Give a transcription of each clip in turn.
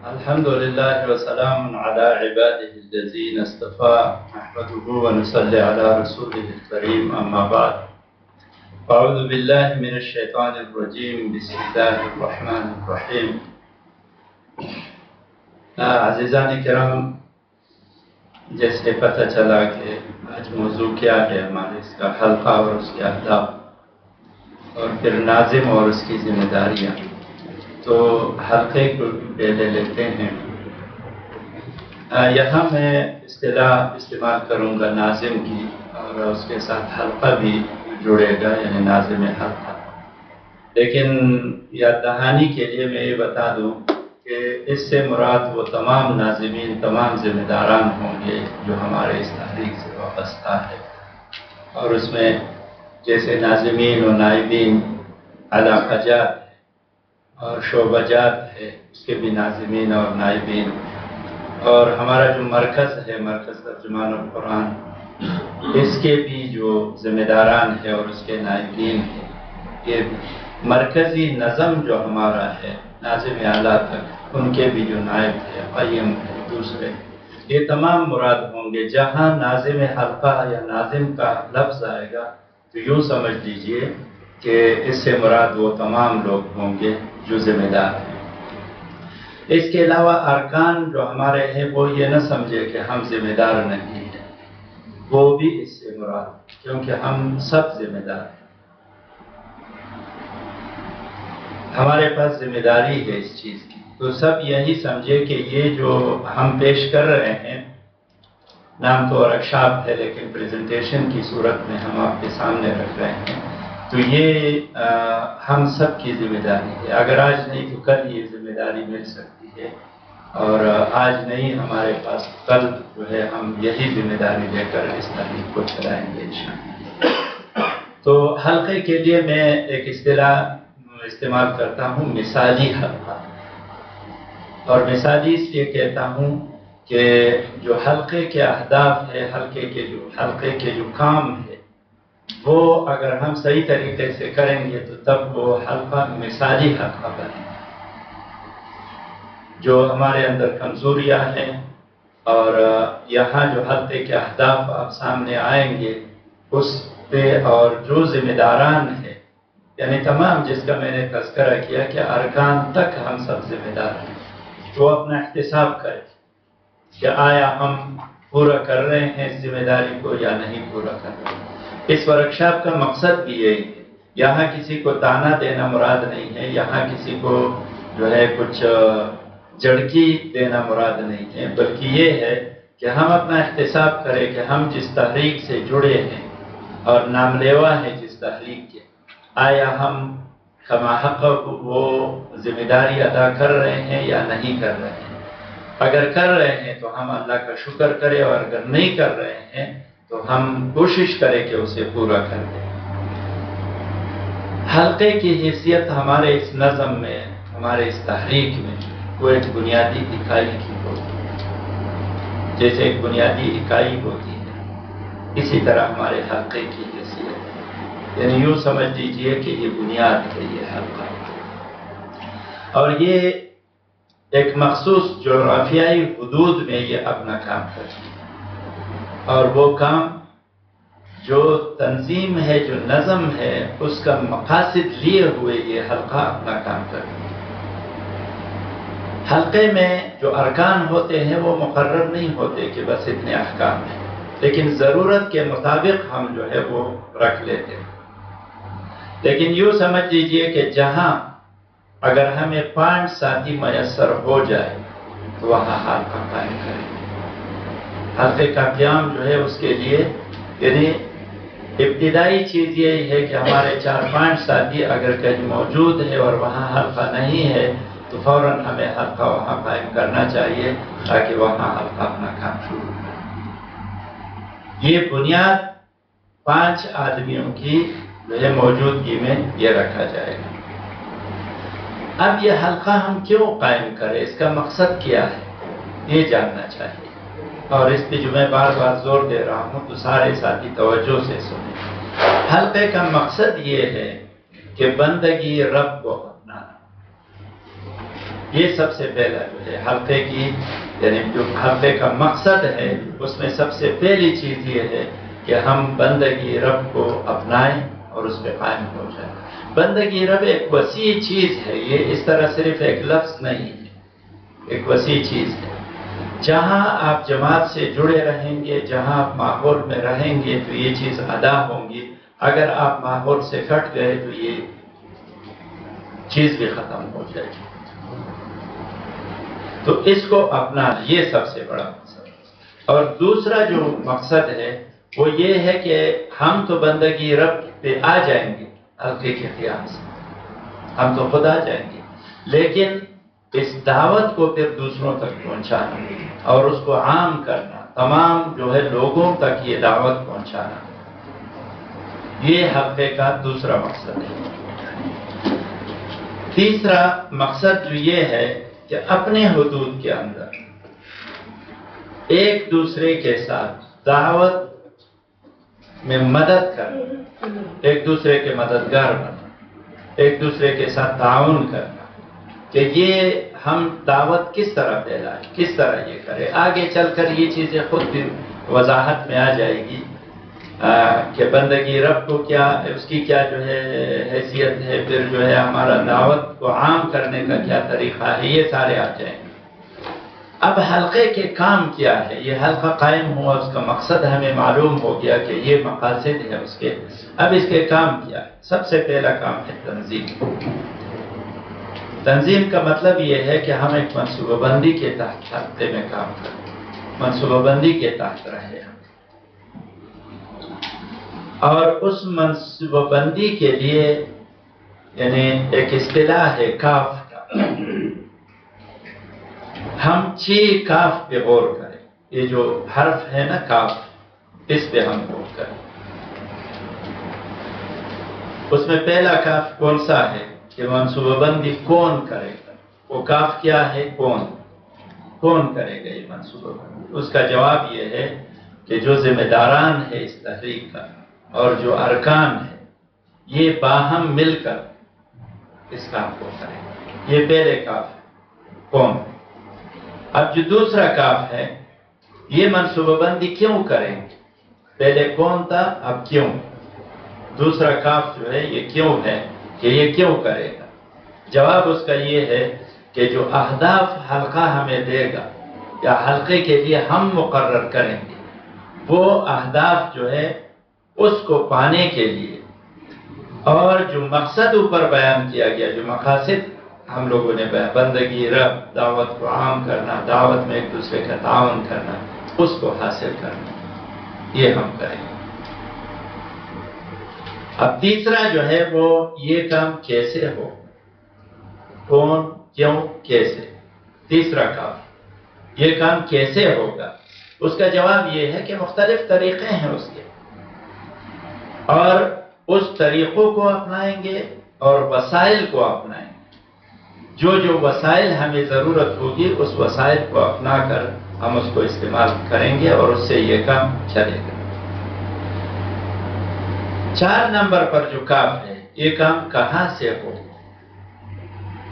الحمد لله وسلام على عباده الذين اصطفى نحمده ونصلي على رسوله الكريم أما بعد أعوذ بالله من الشيطان الرجيم بسم الله الرحمن الرحيم عزیزان کرام، جیسے پتہ چلا کہ آج موضوع کیا ہے ہمارے اس کا حلقہ اور اس کے اہداف اور پھر ناظم اور اس کی ذمہ داریاں، تو حلقے کو پہلے لیتے ہیں۔ یہاں میں اصطلاح استعمال کروں گا ناظم کی، اور اس کے ساتھ حلقہ بھی جڑے گا، یعنی ناظم حلقہ۔ لیکن یاد دہانی کے لیے میں یہ بتا دوں کہ اس سے مراد وہ تمام ناظمین، تمام ذمہ داران ہوں گے جو ہمارے اس تحریک سے وابستہ ہے، اور اس میں جیسے ناظمین و نائبین، علاقہ جات اور شعبہ جات ہے، اس کے بھی ناظمین اور نائبین، اور ہمارا جو مرکز ہے، مرکز ترجمان القرآن، اس کے بھی جو ذمہ داران ہے اور اس کے نائبین ہیں، یہ مرکزی نظم جو ہمارا ہے ناظم اعلیٰ تک، ان کے بھی جو نائب ہے، قیم ہے، دوسرے، یہ تمام مراد ہوں گے۔ جہاں ناظم حلقہ یا ناظم کا لفظ آئے گا تو یوں سمجھ لیجئے کہ اس سے مراد وہ تمام لوگ ہوں گے جو ذمہ دار ہیں۔ اس کے علاوہ ارکان جو ہمارے ہیں وہ یہ نہ سمجھے کہ ہم ذمہ دار نہیں ہیں، وہ بھی اس سے مراد، کیونکہ ہم سب ذمہ دار ہیں، ہمارے پاس ذمہ داری ہے اس چیز کی۔ تو سب یہی سمجھے کہ یہ جو ہم پیش کر رہے ہیں، نام تو ورکشاپ ہے لیکن پریزنٹیشن کی صورت میں ہم آپ کے سامنے رکھ رہے ہیں، تو یہ ہم سب کی ذمہ داری ہے۔ اگر آج نہیں تو کل یہ ذمہ داری مل سکتی ہے، اور آج نہیں ہمارے پاس کل جو ہے ہم یہی ذمہ داری لے کر اس تحریک کو چلائیں گے انشاءاللہ۔ تو حلقے کے لیے میں ایک اصطلاح استعمال کرتا ہوں، مثالی حلقہ، اور مثالی اس لیے کہتا ہوں کہ جو حلقے کے اہداف ہے، حلقے کے جو کام ہے، وہ اگر ہم صحیح طریقے سے کریں گے تو تب وہ حلقہ مثالی حلقہ بنے گا۔ جو ہمارے اندر کمزوریاں ہیں، اور یہاں جو حلقے کے اہداف آپ سامنے آئیں گے اس پہ، اور جو ذمہ داران ہیں، یعنی تمام، جس کا میں نے تذکرہ کیا کہ ارکان تک ہم سب ذمہ دار ہیں، وہ اپنا احتساب کریں کہ آیا ہم پورا کر رہے ہیں اس ذمہ داری کو یا نہیں پورا کر رہے ہیں۔ اس ورکشاپ کا مقصد بھی یہی ہے، یہاں کسی کو تانا دینا مراد نہیں ہے، یہاں کسی کو جو ہے کچھ جھڑکی دینا مراد نہیں ہے، بلکہ یہ ہے کہ ہم اپنا احتساب کریں کہ ہم جس تحریک سے جڑے ہیں اور نام لیوا ہیں جس تحریک کے، آیا ہم کما حق وہ ذمہ داری ادا کر رہے ہیں یا نہیں کر رہے ہیں۔ اگر کر رہے ہیں تو ہم اللہ کا شکر کریں، اور اگر نہیں کر رہے ہیں تو ہم کوشش کریں کہ اسے پورا کر دیں۔ حلقے کی حیثیت ہمارے اس نظم میں، ہمارے اس تحریک میں، وہ ایک بنیادی اکائی کی ہوتی ہے۔ جیسے ایک بنیادی اکائی ہوتی ہے، اسی طرح ہمارے حلقے کی حیثیت ہے، یعنی یوں سمجھ لیجئے کہ یہ بنیاد ہے، یہ حلقہ، اور یہ ایک مخصوص جغرافیائی حدود میں یہ اپنا کام کرتی ہے، اور وہ کام جو تنظیم ہے، جو نظم ہے، اس کا مقاصد لیے ہوئے یہ حلقہ اپنا کام کرتی ہے۔ حلقے میں جو ارکان ہوتے ہیں وہ مقرر نہیں ہوتے کہ بس اتنے احکام ہیں، لیکن ضرورت کے مطابق ہم جو ہے وہ رکھ لیتے ہیں۔ لیکن یوں سمجھ لیجئے کہ جہاں اگر ہمیں 5 ساتھی میسر ہو جائے تو وہاں حلقہ قائم کریں۔ حلقے کا قیام جو ہے اس کے لیے، یعنی ابتدائی چیز یہی ہے کہ ہمارے 4-5 ساتھی اگر کہیں موجود ہے اور وہاں حلقہ نہیں ہے تو فوراً ہمیں حلقہ وہاں قائم کرنا چاہیے تاکہ وہاں حلقہ اپنا کام شروع کرے۔ یہ بنیاد 5 آدمیوں کی جو ہے موجودگی میں یہ رکھا جائے گا۔ اب یہ حلقہ ہم کیوں قائم کریں، اس کا مقصد کیا ہے، یہ جاننا چاہیے، اور اس پہ جو میں بار بار زور دے رہا ہوں تو سارے ساتھی توجہ سے سنیں۔ حلقے کا مقصد یہ ہے کہ بندگی رب کو اپنانا، یہ سب سے پہلا جو ہے حلقے کی، یعنی جو حلقے کا مقصد ہے اس میں سب سے پہلی چیز یہ ہے کہ ہم بندگی رب کو اپنائیں اور اس پہ قائم ہو جائیں۔ بندگی رب ایک وسیع چیز ہے، یہ اس طرح صرف ایک لفظ نہیں ہے، ایک وسیع چیز ہے۔ جہاں آپ جماعت سے جڑے رہیں گے، جہاں آپ ماحول میں رہیں گے تو یہ چیز ادا ہوں گی، اگر آپ ماحول سے کٹ گئے تو یہ چیز بھی ختم ہو جائے گی۔ تو اس کو اپنا یہ سب سے بڑا مقصد ہے۔ اور دوسرا جو مقصد ہے وہ یہ ہے کہ ہم تو بندگی رب پہ آ جائیں گے حلقے کے قیام سے، ہم تو خود آ جائیں گے، لیکن اس دعوت کو پھر دوسروں تک پہنچانا اور اس کو عام کرنا، تمام جو ہے لوگوں تک یہ دعوت پہنچانا، یہ حلقے کا دوسرا مقصد ہے۔ تیسرا مقصد جو یہ ہے کہ اپنے حدود کے اندر ایک دوسرے کے ساتھ دعوت میں مدد کرنا، ایک دوسرے کے مددگار بننا، ایک دوسرے کے ساتھ تعاون کرنا، کہ یہ ہم دعوت کس طرح پھیلائیں، کس طرح یہ کریں۔ آگے چل کر یہ چیزیں خود بھی وضاحت میں آ جائے گی کہ بندگی رب کو کیا، اس کی کیا جو ہے حیثیت ہے، پھر جو ہے ہمارا دعوت کو عام کرنے کا کیا طریقہ ہے، یہ سارے آ جائیں گے۔ اب حلقے کے کام کیا ہے، یہ حلقہ قائم ہوا، اس کا مقصد ہمیں معلوم ہو گیا کہ یہ مقاصد ہے اس کے۔ اب اس کے کام کیا ہے؟ سب سے پہلا کام ہے تنظیم۔ تنظیم کا مطلب یہ ہے کہ ہم ایک منصوبہ بندی کے تحت حلقے میں کام کریں، منصوبہ بندی کے تحت رہے ہم، اور اس منصوبہ بندی کے لیے یعنی ایک اصطلاح ہے کاف کا، ہم 6 کاف پہ غور کریں۔ یہ جو حرف ہے نا کاف، اس پہ ہم غور کریں۔ اس میں پہلا کاف کون سا ہے کہ منصوبہ بندی کون کرے گا؟ وہ کاف کیا ہے؟ کون کرے گا یہ منصوبہ بندی؟ اس کا جواب یہ ہے کہ جو ذمہ داران ہے اس تحریک کا اور جو ارکان ہے، یہ باہم مل کر اس کام کو کریں گے۔ یہ پہلے کاف ہے، کون۔ اب جو دوسرا کاف ہے، یہ منصوبہ بندی کیوں کریں گے؟ پہلے کون تھا، اب کیوں۔ دوسرا کاف جو ہے یہ کیوں ہے کہ یہ کیوں کرے گا۔ جواب اس کا یہ ہے کہ جو اہداف حلقہ ہمیں دے گا یا حلقے کے لیے ہم مقرر کریں گے، وہ اہداف جو ہے اس کو پانے کے لیے، اور جو مقصد اوپر بیان کیا گیا، جو مقاصد ہم لوگوں نے بیان، بندگی رب، دعوت کو عام کرنا، دعوت میں ایک دوسرے کا تعاون کرنا، اس کو حاصل کرنا، یہ ہم کریں گے۔ اب تیسرا جو ہے وہ یہ کام کیسے ہو، کون، کیوں، کیسے۔ تیسرا کام یہ کام کیسے ہوگا، اس کا جواب یہ ہے کہ مختلف طریقے ہیں اس کے، اور اس طریقوں کو اپنائیں گے اور وسائل کو اپنائیں گے۔ جو وسائل ہمیں ضرورت ہوگی اس وسائل کو اپنا کر ہم اس کو استعمال کریں گے اور اس سے یہ کام چلے گا۔ 4 نمبر پر جو کاف ہے، یہ کام کہاں سے ہو،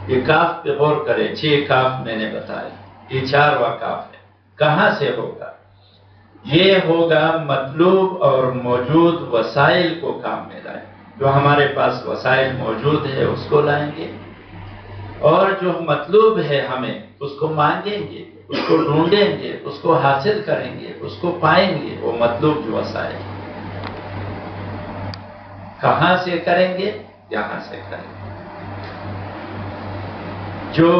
یہ کاف پہ غور کرے۔ 6 کاف میں نے بتایا، یہ 4واں کاف ہے۔ کہاں سے ہوگا؟ یہ ہوگا مطلوب اور موجود وسائل کو کام میں لائیں، جو ہمارے پاس وسائل موجود ہے اس کو لائیں گے، اور جو مطلوب ہے ہمیں اس کو مانگیں گے، اس کو ڈھونڈیں گے، اس کو حاصل کریں گے، اس کو پائیں گے، وہ مطلوب جو وسائل۔ کہاں سے کریں گے؟ یہاں سے کریں گے۔ جو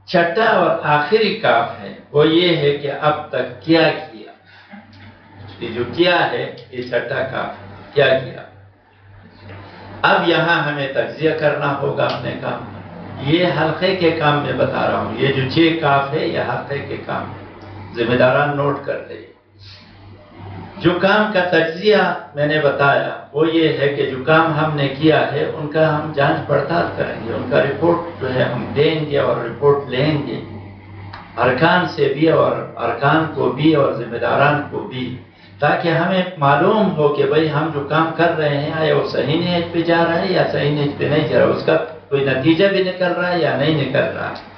چھٹا اور آخری کاف ہے وہ یہ ہے کہ اب تک کیا کیا، یہ جو کیا ہے یہ چھٹا کاف ہے، کیا کیا۔ اب یہاں ہمیں تجزیہ کرنا ہوگا اپنے کام میں۔ یہ حلقے کے کام میں بتا رہا ہوں، یہ جو 6 کاف ہے یہ حلقے کے کام ہے، ذمہ داران نوٹ کر لیں۔ جو کام کا تجزیہ میں نے بتایا وہ یہ ہے کہ جو کام ہم نے کیا ہے ان کا ہم جانچ پڑتال کریں گے، ان کا رپورٹ جو ہے ہم دیں گے اور رپورٹ لیں گے، ارکان سے بھی اور ارکان کو بھی اور ذمہ داران کو بھی، تاکہ ہمیں معلوم ہو کہ بھئی ہم جو کام کر رہے ہیں آیا وہ صحیح نیت پہ جا رہا ہے یا صحیح نیت پہ نہیں جا رہا ہے، اس کا کوئی نتیجہ بھی نکل رہا ہے یا نہیں نکل رہا ہے۔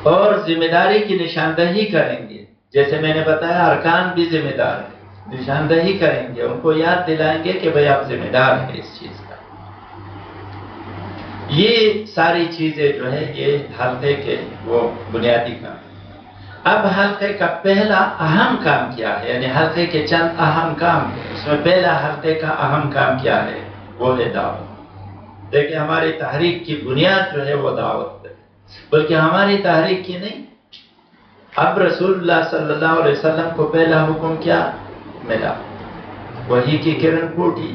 اور ذمہ داری کی نشاندہی کریں گے. جیسے میں نے بتایا ارکان بھی ذمہ دار ہیں، نشاندہی کریں گے، ان کو یاد دلائیں گے کہ بھئی آپ ذمہ دار ہیں اس چیز کا. یہ ساری چیزیں جو ہے یہ حلقے کے وہ بنیادی کام. اب حلقے کا پہلا اہم کام کیا ہے، یعنی حلقے کے چند اہم کام ہیں، اس میں پہلا حلقے کا اہم کام کیا ہے، وہ ہے دعوت. دیکھیں ہماری تحریک کی بنیاد جو ہے وہ دعوت ہے، بلکہ ہماری تحریک کی نہیں. اب رسول اللہ صلی اللہ علیہ وسلم کو پہلا حکم کیا ملا، وحی کی کرن پھوٹی،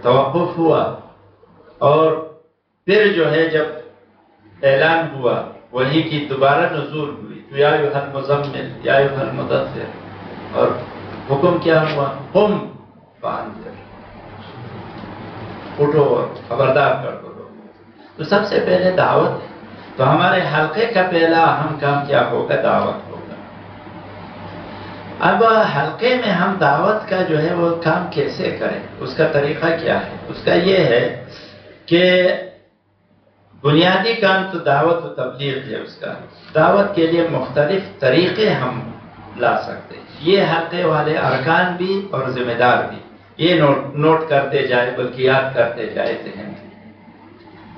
توقف ہوا، اور پھر جو ہے جب اعلان ہوا وحی کی دوبارہ نزول ہوئی تو یا ایھا المزمل یا ایھا المدثر، اور حکم کیا ہوا، قم فانذر، اٹھو اور خبردار کر دو لوگوں. تو سب سے پہلے دعوت ہے. تو ہمارے حلقے کا پہلا اہم کام کیا ہوگا، دعوت ہوگا. اب حلقے میں ہم دعوت کا جو ہے وہ کام کیسے کریں، اس کا طریقہ کیا ہے. اس کا یہ ہے کہ بنیادی کام تو دعوت و تبلیغ ہے. اس کا دعوت کے لیے مختلف طریقے ہم لا سکتے ہیں. یہ حلقے والے ارکان بھی اور ذمہ دار بھی یہ نوٹ کرتے جائے، بلکہ یاد کرتے جائے ذہن میں.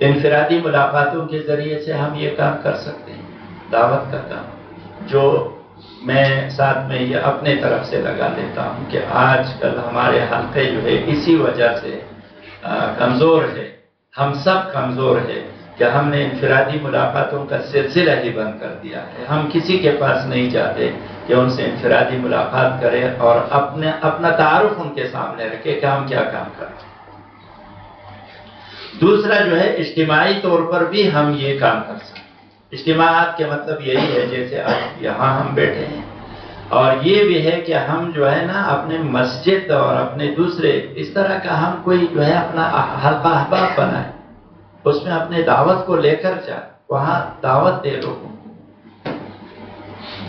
انفرادی ملاقاتوں کے ذریعے سے ہم یہ کام کر سکتے ہیں، دعوت کا کام، جو میں ساتھ میں یہ اپنے طرف سے لگا لیتا ہوں کہ آج کل ہمارے حلقے جو ہے اسی وجہ سے کمزور ہے. ہم سب کمزور ہے کہ ہم نے انفرادی ملاقاتوں کا سلسلہ ہی بند کر دیا ہے. ہم کسی کے پاس نہیں جاتے کہ ان سے انفرادی ملاقات کرے اور اپنا تعارف ان کے سامنے رکھے کہ ہم کیا کام کرتے ہیں. دوسرا جو ہے اجتماعی طور پر بھی ہم یہ کام کر سکتے ہیں. اجتماعات کے مطلب یہی ہے جیسے آج یہاں ہم بیٹھے ہیں، اور یہ بھی ہے کہ ہم جو ہے نا اپنے مسجد اور اپنے دوسرے اس طرح کا ہم کوئی جو ہے اپنا حلقہ احباب بنائیں، اس میں اپنے دعوت کو لے کر جائیں، وہاں دعوت دے لوگوں کو.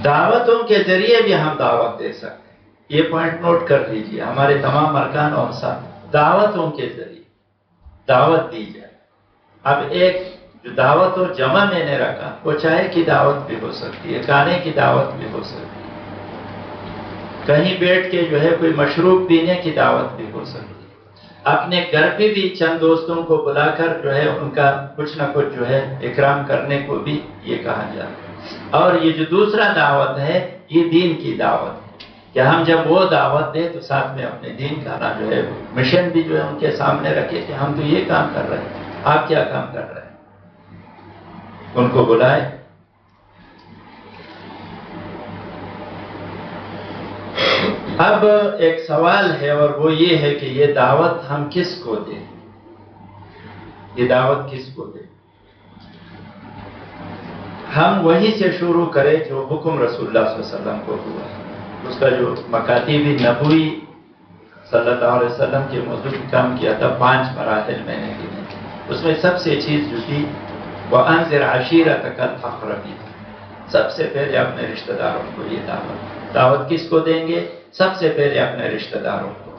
دعوتوں کے ذریعے بھی ہم دعوت دے سکتے ہیں. یہ پوائنٹ نوٹ کر لیجئے، ہمارے تمام ارکان اور ساتھ دعوتوں کے ذریعے دعوت دی جائے. اب ایک جو دعوت و جمع میں نے رکھا، وہ چائے کی دعوت بھی ہو سکتی ہے، کھانے کی دعوت بھی ہو سکتی ہے، کہیں بیٹھ کے جو ہے کوئی مشروب پینے کی دعوت بھی ہو سکتی ہے. اپنے گھر پہ بھی چند دوستوں کو بلا کر جو ہے ان کا کچھ نہ کچھ جو ہے اکرام کرنے کو بھی یہ کہا جاتا ہے. اور یہ جو دوسرا دعوت ہے یہ دین کی دعوت ہے کہ ہم جب وہ دعوت دیں تو ساتھ میں اپنے دین کا نا جو ہے مشن بھی جو ہے ان کے سامنے رکھے کہ ہم تو یہ کام کر رہے ہیں، آپ کیا کام کر رہے ہیں. ان کو بلائے. اب ایک سوال ہے اور وہ یہ ہے کہ یہ دعوت ہم کس کو دیں، یہ دعوت کس کو دیں. ہم وہی سے شروع کریں جو حکم رسول اللہ صلی اللہ علیہ وسلم کو ہوا. اس کا جو مکاتیب نبوی صلی اللہ علیہ وسلم کے موضوع کی کام کیا تھا 5 مراحل میں نے گنے. اس میں سب سے چیز جو تھی وَأَنذِرْ عَشِيرَتَكَ الْأَقْرَبِينَ، سب سے پہلے اپنے رشتہ داروں کو یہ دعوت کس کو دیں گے، سب سے پہلے اپنے رشتہ داروں کو.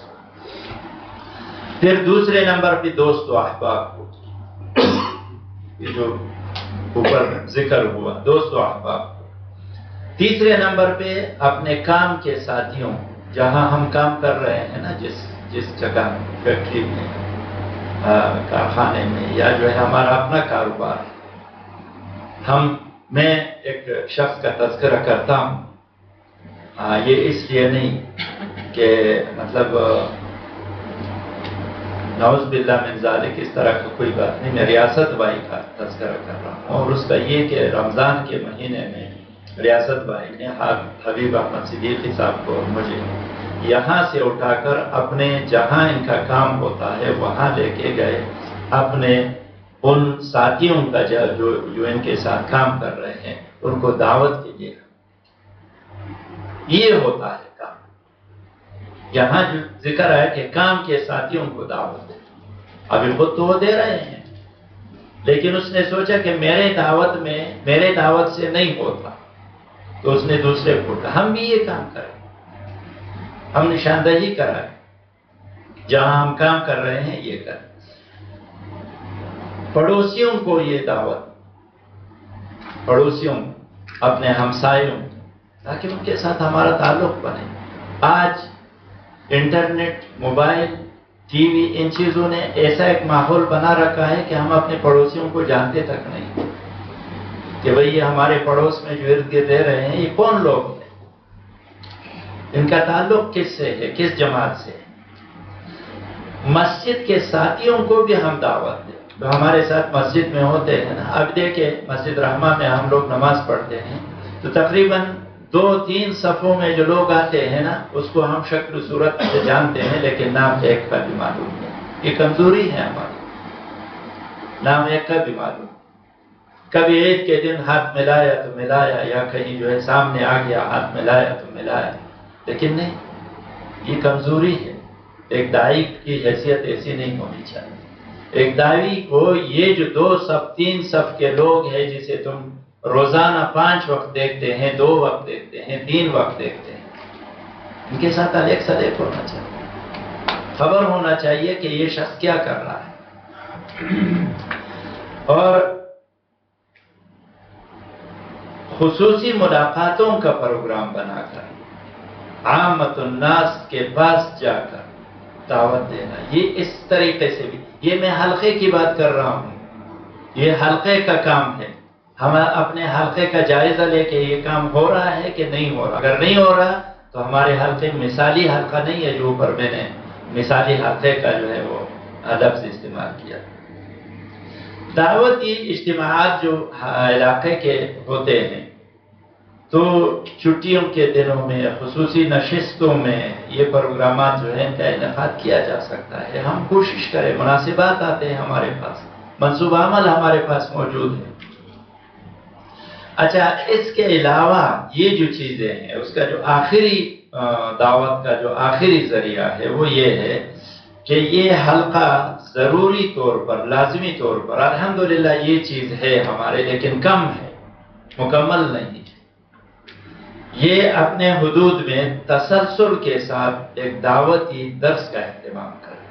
پھر دوسرے نمبر پہ دوست و احباب کو، یہ جو اوپر ذکر ہوا دوست و احباب کو. تیسرے نمبر پہ اپنے کام کے ساتھیوں، جہاں ہم کام کر رہے ہیں نا، جس جگہ فیکٹری میں، کارخانے میں، یا جو ہے ہمارا اپنا کاروبار. میں ایک شخص کا تذکرہ کرتا ہوں، یہ اس لیے نہیں کہ مطلب نعوذ باللہ من ذالک اس طرح کا کوئی بات نہیں، میں ریاست بھائی کا تذکرہ کر رہا ہوں. اور اس کا یہ کہ رمضان کے مہینے میں ریاست بھائی نے حبیب احمد صدیقی صاحب کو اور مجھے یہاں سے اٹھا کر اپنے جہاں ان کا کام ہوتا ہے وہاں لے کے گئے. اپنے ان ساتھیوں کا جو ان کے ساتھ کام کر رہے ہیں ان کو دعوت کے لیے. یہ ہوتا ہے کام. یہاں جو ذکر ہے کہ کام کے ساتھیوں کو دعوت دے. ابھی خود تو وہ دے رہے ہیں، لیکن اس نے سوچا کہ میرے دعوت سے نہیں ہوتا، تو اس نے دوسرے کو کہا ہم بھی یہ کام کریں، ہم نشاندہی کرائیں، جہاں ہم کام کر رہے ہیں یہ کریں. پڑوسیوں کو یہ دعوت، پڑوسیوں اپنے ہمسایوں، تاکہ ان کے ساتھ ہمارا تعلق بنے۔ آج انٹرنیٹ، موبائل، ٹی وی، ان چیزوں نے ایسا ایک ماحول بنا رکھا ہے کہ ہم اپنے پڑوسیوں کو جانتے تک نہیں کہ بھئی یہ ہمارے پڑوس میں جو ارد گرد رہ رہے ہیں یہ کون لوگ ہیں، ان کا تعلق کس سے ہے، کس جماعت سے ہے۔ مسجد کے ساتھیوں کو بھی ہم دعوت دیں جو ہمارے ساتھ مسجد میں ہوتے ہیں نا۔ اب دیکھیں مسجد رحمہ میں ہم لوگ نماز پڑھتے ہیں تو تقریباً 2-3 صفوں میں جو لوگ آتے ہیں نا اس کو ہم شکل صورت سے جانتے ہیں لیکن نام ایک کا بھی معلوم نہیں۔ یہ کمزوری ہے ہماری، نام ایک کا بھی معلوم۔ کبھی عید کے دن ہاتھ ملایا تو ملایا، یا کہیں جو ہے سامنے آ گیا ہاتھ ملایا تو ملایا، لیکن نہیں، یہ کمزوری ہے۔ ایک داعی کی حیثیت ایسی نہیں ہونی چاہیے۔ ایک داعی کو یہ جو 2 صف 3 صف کے لوگ ہیں جسے تم روزانہ 5 وقت دیکھتے ہیں، 2 وقت دیکھتے ہیں، 3 وقت دیکھتے ہیں، ان کے ساتھ ایک صدیق ہونا چاہیے، خبر ہونا چاہیے کہ یہ شخص کیا کر رہا ہے۔ اور خصوصی ملاقاتوں کا پروگرام بنا کر عامت الناس کے پاس جا کر دعوت دینا، یہ اس طریقے سے بھی، یہ میں حلقے کی بات کر رہا ہوں، یہ حلقے کا کام ہے۔ ہم اپنے حلقے کا جائزہ لے کے یہ کام ہو رہا ہے کہ نہیں ہو رہا۔ اگر نہیں ہو رہا تو ہمارے حلقے مثالی حلقہ نہیں ہے، جو اوپر میں نے مثالی حلقے کا جو ہے وہ لفظ استعمال کیا۔ دعوتی اجتماعات جو علاقے کے ہوتے ہیں تو چھٹیوں کے دنوں میں، خصوصی نشستوں میں یہ پروگرامات جو ہیں ان کا انعقاد کیا جا سکتا ہے۔ ہم کوشش کریں، مناسبات آتے ہیں ہمارے پاس، منصوبہ عمل ہمارے پاس موجود ہے۔ اچھا، اس کے علاوہ یہ جو چیزیں ہیں اس کا جو آخری دعوت کا جو آخری ذریعہ ہے وہ یہ ہے کہ یہ حلقہ ضروری طور پر، لازمی طور پر، الحمدللہ یہ چیز ہے ہمارے، لیکن کم ہے، مکمل نہیں ہے۔ یہ اپنے حدود میں تسلسل کے ساتھ ایک دعوتی درس کا اہتمام کرے۔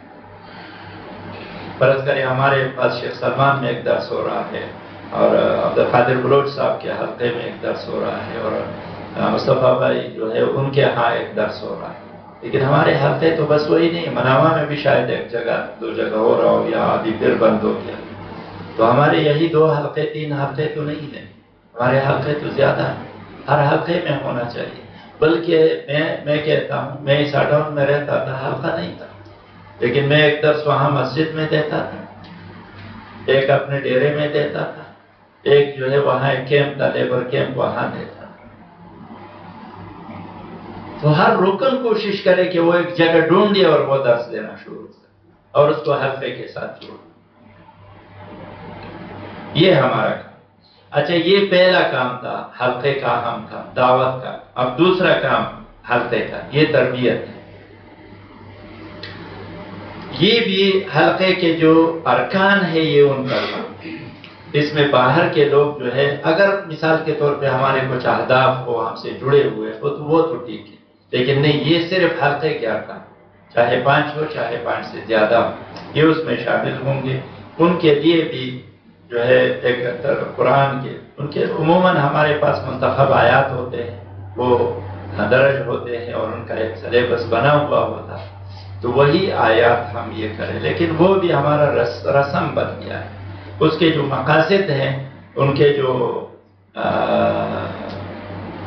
فرض کریں ہمارے پاس شیخ سلمان میں ایک درس ہو رہا ہے، اور عبدالقادر بلوچ صاحب کے حلقے میں ایک درس ہو رہا ہے، اور مصطفیٰ بھائی جو ہے ان کے ہاں ایک درس ہو رہا ہے، لیکن ہمارے حلقے تو بس وہی نہیں، مناوا میں بھی شاید 1 جگہ 2 جگہ ہو رہا ہو، یا ابھی پھر بند ہو گیا، تو ہمارے یہی 2 حلقے 3 حلقے تو نہیں ہیں، ہمارے حلقے تو زیادہ ہیں، ہر حلقے میں ہونا چاہیے۔ بلکہ میں کہتا ہوں، میں اس اڈاؤن میں رہتا تھا، حلقہ نہیں تھا، لیکن میں ایک درس وہاں مسجد میں دیتا تھا، ایک اپنے ڈیرے میں دیتا تھا، ایک جو ہے وہاں ایک کیمپ تھا، لیبر کیمپ، وہاں دیتا۔ تو ہر رکن کوشش کرے کہ وہ ایک جگہ ڈھونڈے اور وہ درس دینا شروع کرے اور اس کو حلقے کے ساتھ جوڑے۔ یہ ہمارا کام۔ اچھا، یہ پہلا کام تھا حلقے کا، اہم کام، دعوت کا۔ اب دوسرا کام حلقے کا، یہ تربیت ہے۔ یہ بھی حلقے کے جو ارکان ہے یہ ان کا کام ہے۔ اس میں باہر کے لوگ جو ہے، اگر مثال کے طور پہ ہمارے کچھ اہداف ہو ہم سے جڑے ہوئے ہو تو وہ تو ٹھیک ہے، لیکن نہیں، یہ صرف حلقے کے ارکان، چاہے 5 ہو چاہے 5 سے زیادہ ہو، یہ اس میں شامل ہوں گے۔ ان کے لیے بھی جو ہے ایک قرآن کے، ان کے عموماً ہمارے پاس منتخب آیات ہوتے ہیں، وہ درج ہوتے ہیں اور ان کا ایک سلیبس بنا ہوا ہوتا ہے، تو وہی آیات ہم یہ کریں، لیکن وہ بھی ہمارا رسم بن گیا ہے۔ اس کے جو مقاصد ہیں، ان کے جو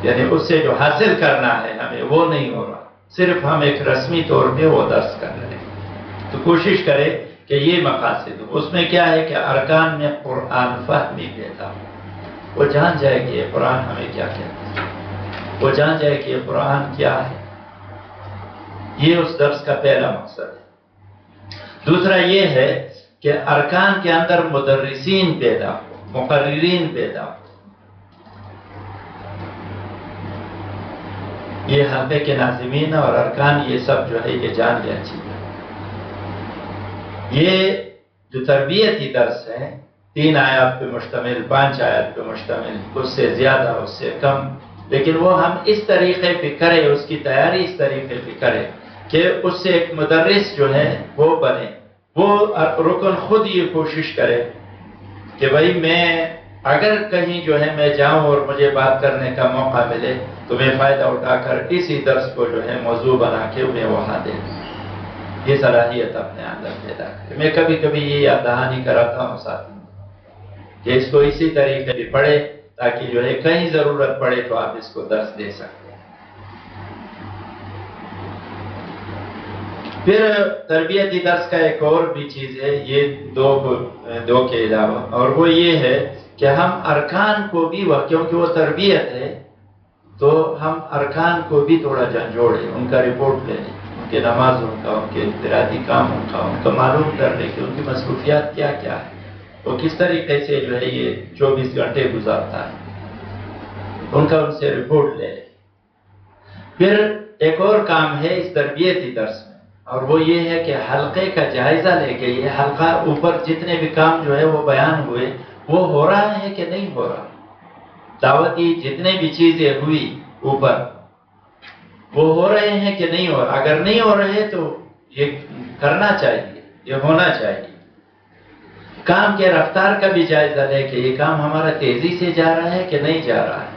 یعنی اس سے جو حاصل کرنا ہے ہمیں وہ نہیں ہو رہا، صرف ہم ایک رسمی طور پہ وہ درس کر رہے ہیں۔ تو کوشش کرے کہ یہ مقاصد ہو۔ اس میں کیا ہے کہ ارکان میں قرآن فہمی پیدا ہو، وہ جان جائے کہ یہ قرآن ہمیں کیا کہتا ہے، وہ جان جائے کہ یہ قرآن کیا ہے۔ یہ اس درس کا پہلا مقصد ہے۔ دوسرا یہ ہے کہ ارکان کے اندر مدرسین پیدا ہو، مقررین پیدا ہو۔ یہ حلقے کے ناظمین اور ارکان یہ سب جو ہے یہ جان لیا چاہیے۔ یہ جو تربیتی درس ہے 3 آیات پہ مشتمل، 5 آیات پہ مشتمل، اس سے زیادہ اس سے کم، لیکن وہ ہم اس طریقے پہ کریں، اس کی تیاری اس طریقے پہ کریں کہ اس سے ایک مدرس جو ہے وہ بنے۔ وہ رکن خود یہ کوشش کرے کہ بھائی میں اگر کہیں جو ہے میں جاؤں اور مجھے بات کرنے کا موقع ملے تو میں فائدہ اٹھا کر اسی درس کو جو ہے موضوع بنا کے میں وہاں دے دوں، یہ صلاحیت اپنے اندر پیدا کرے۔ میں کبھی کبھی یہ یاد دہانی کراتا ہوں ساتھیوں کہ اس کو اسی طریقے سے پڑھے تاکہ جو ہے کہیں ضرورت پڑے تو آپ اس کو درس دے سکتے ہیں۔ پھر تربیتی درس کا ایک اور بھی چیز ہے، یہ دو کے علاوہ، اور وہ یہ ہے کہ ہم ارکان کو بھی، کیونکہ وہ تربیت ہے تو ہم ارکان کو بھی تھوڑا جھنجھوڑیں، ان کا رپورٹ لے لیں، ان کے نمازوں کا، ان کے انفرادی کاموں کا، ان کا معلوم کر لیں کہ ان کی مصروفیات کیا کیا ہے، وہ کس طریقے سے جو ہے یہ 24 گھنٹے گزارتا ہے، ان کا ان سے رپورٹ لے لیں۔ پھر ایک اور کام ہے اس تربیتی درس میں، اور وہ یہ ہے کہ حلقے کا جائزہ لے کے یہ حلقہ اوپر جتنے بھی کام جو ہے وہ بیان ہوئے وہ ہو رہا ہے کہ نہیں ہو رہا، دعوتی جتنے بھی چیزیں ہوئی اوپر وہ ہو رہے ہیں کہ نہیں ہو رہا، اگر نہیں ہو رہے تو یہ کرنا چاہیے، یہ ہونا چاہیے۔ کام کے رفتار کا بھی جائزہ لے کہ یہ کام ہمارا تیزی سے جا رہا ہے کہ نہیں جا رہا ہے،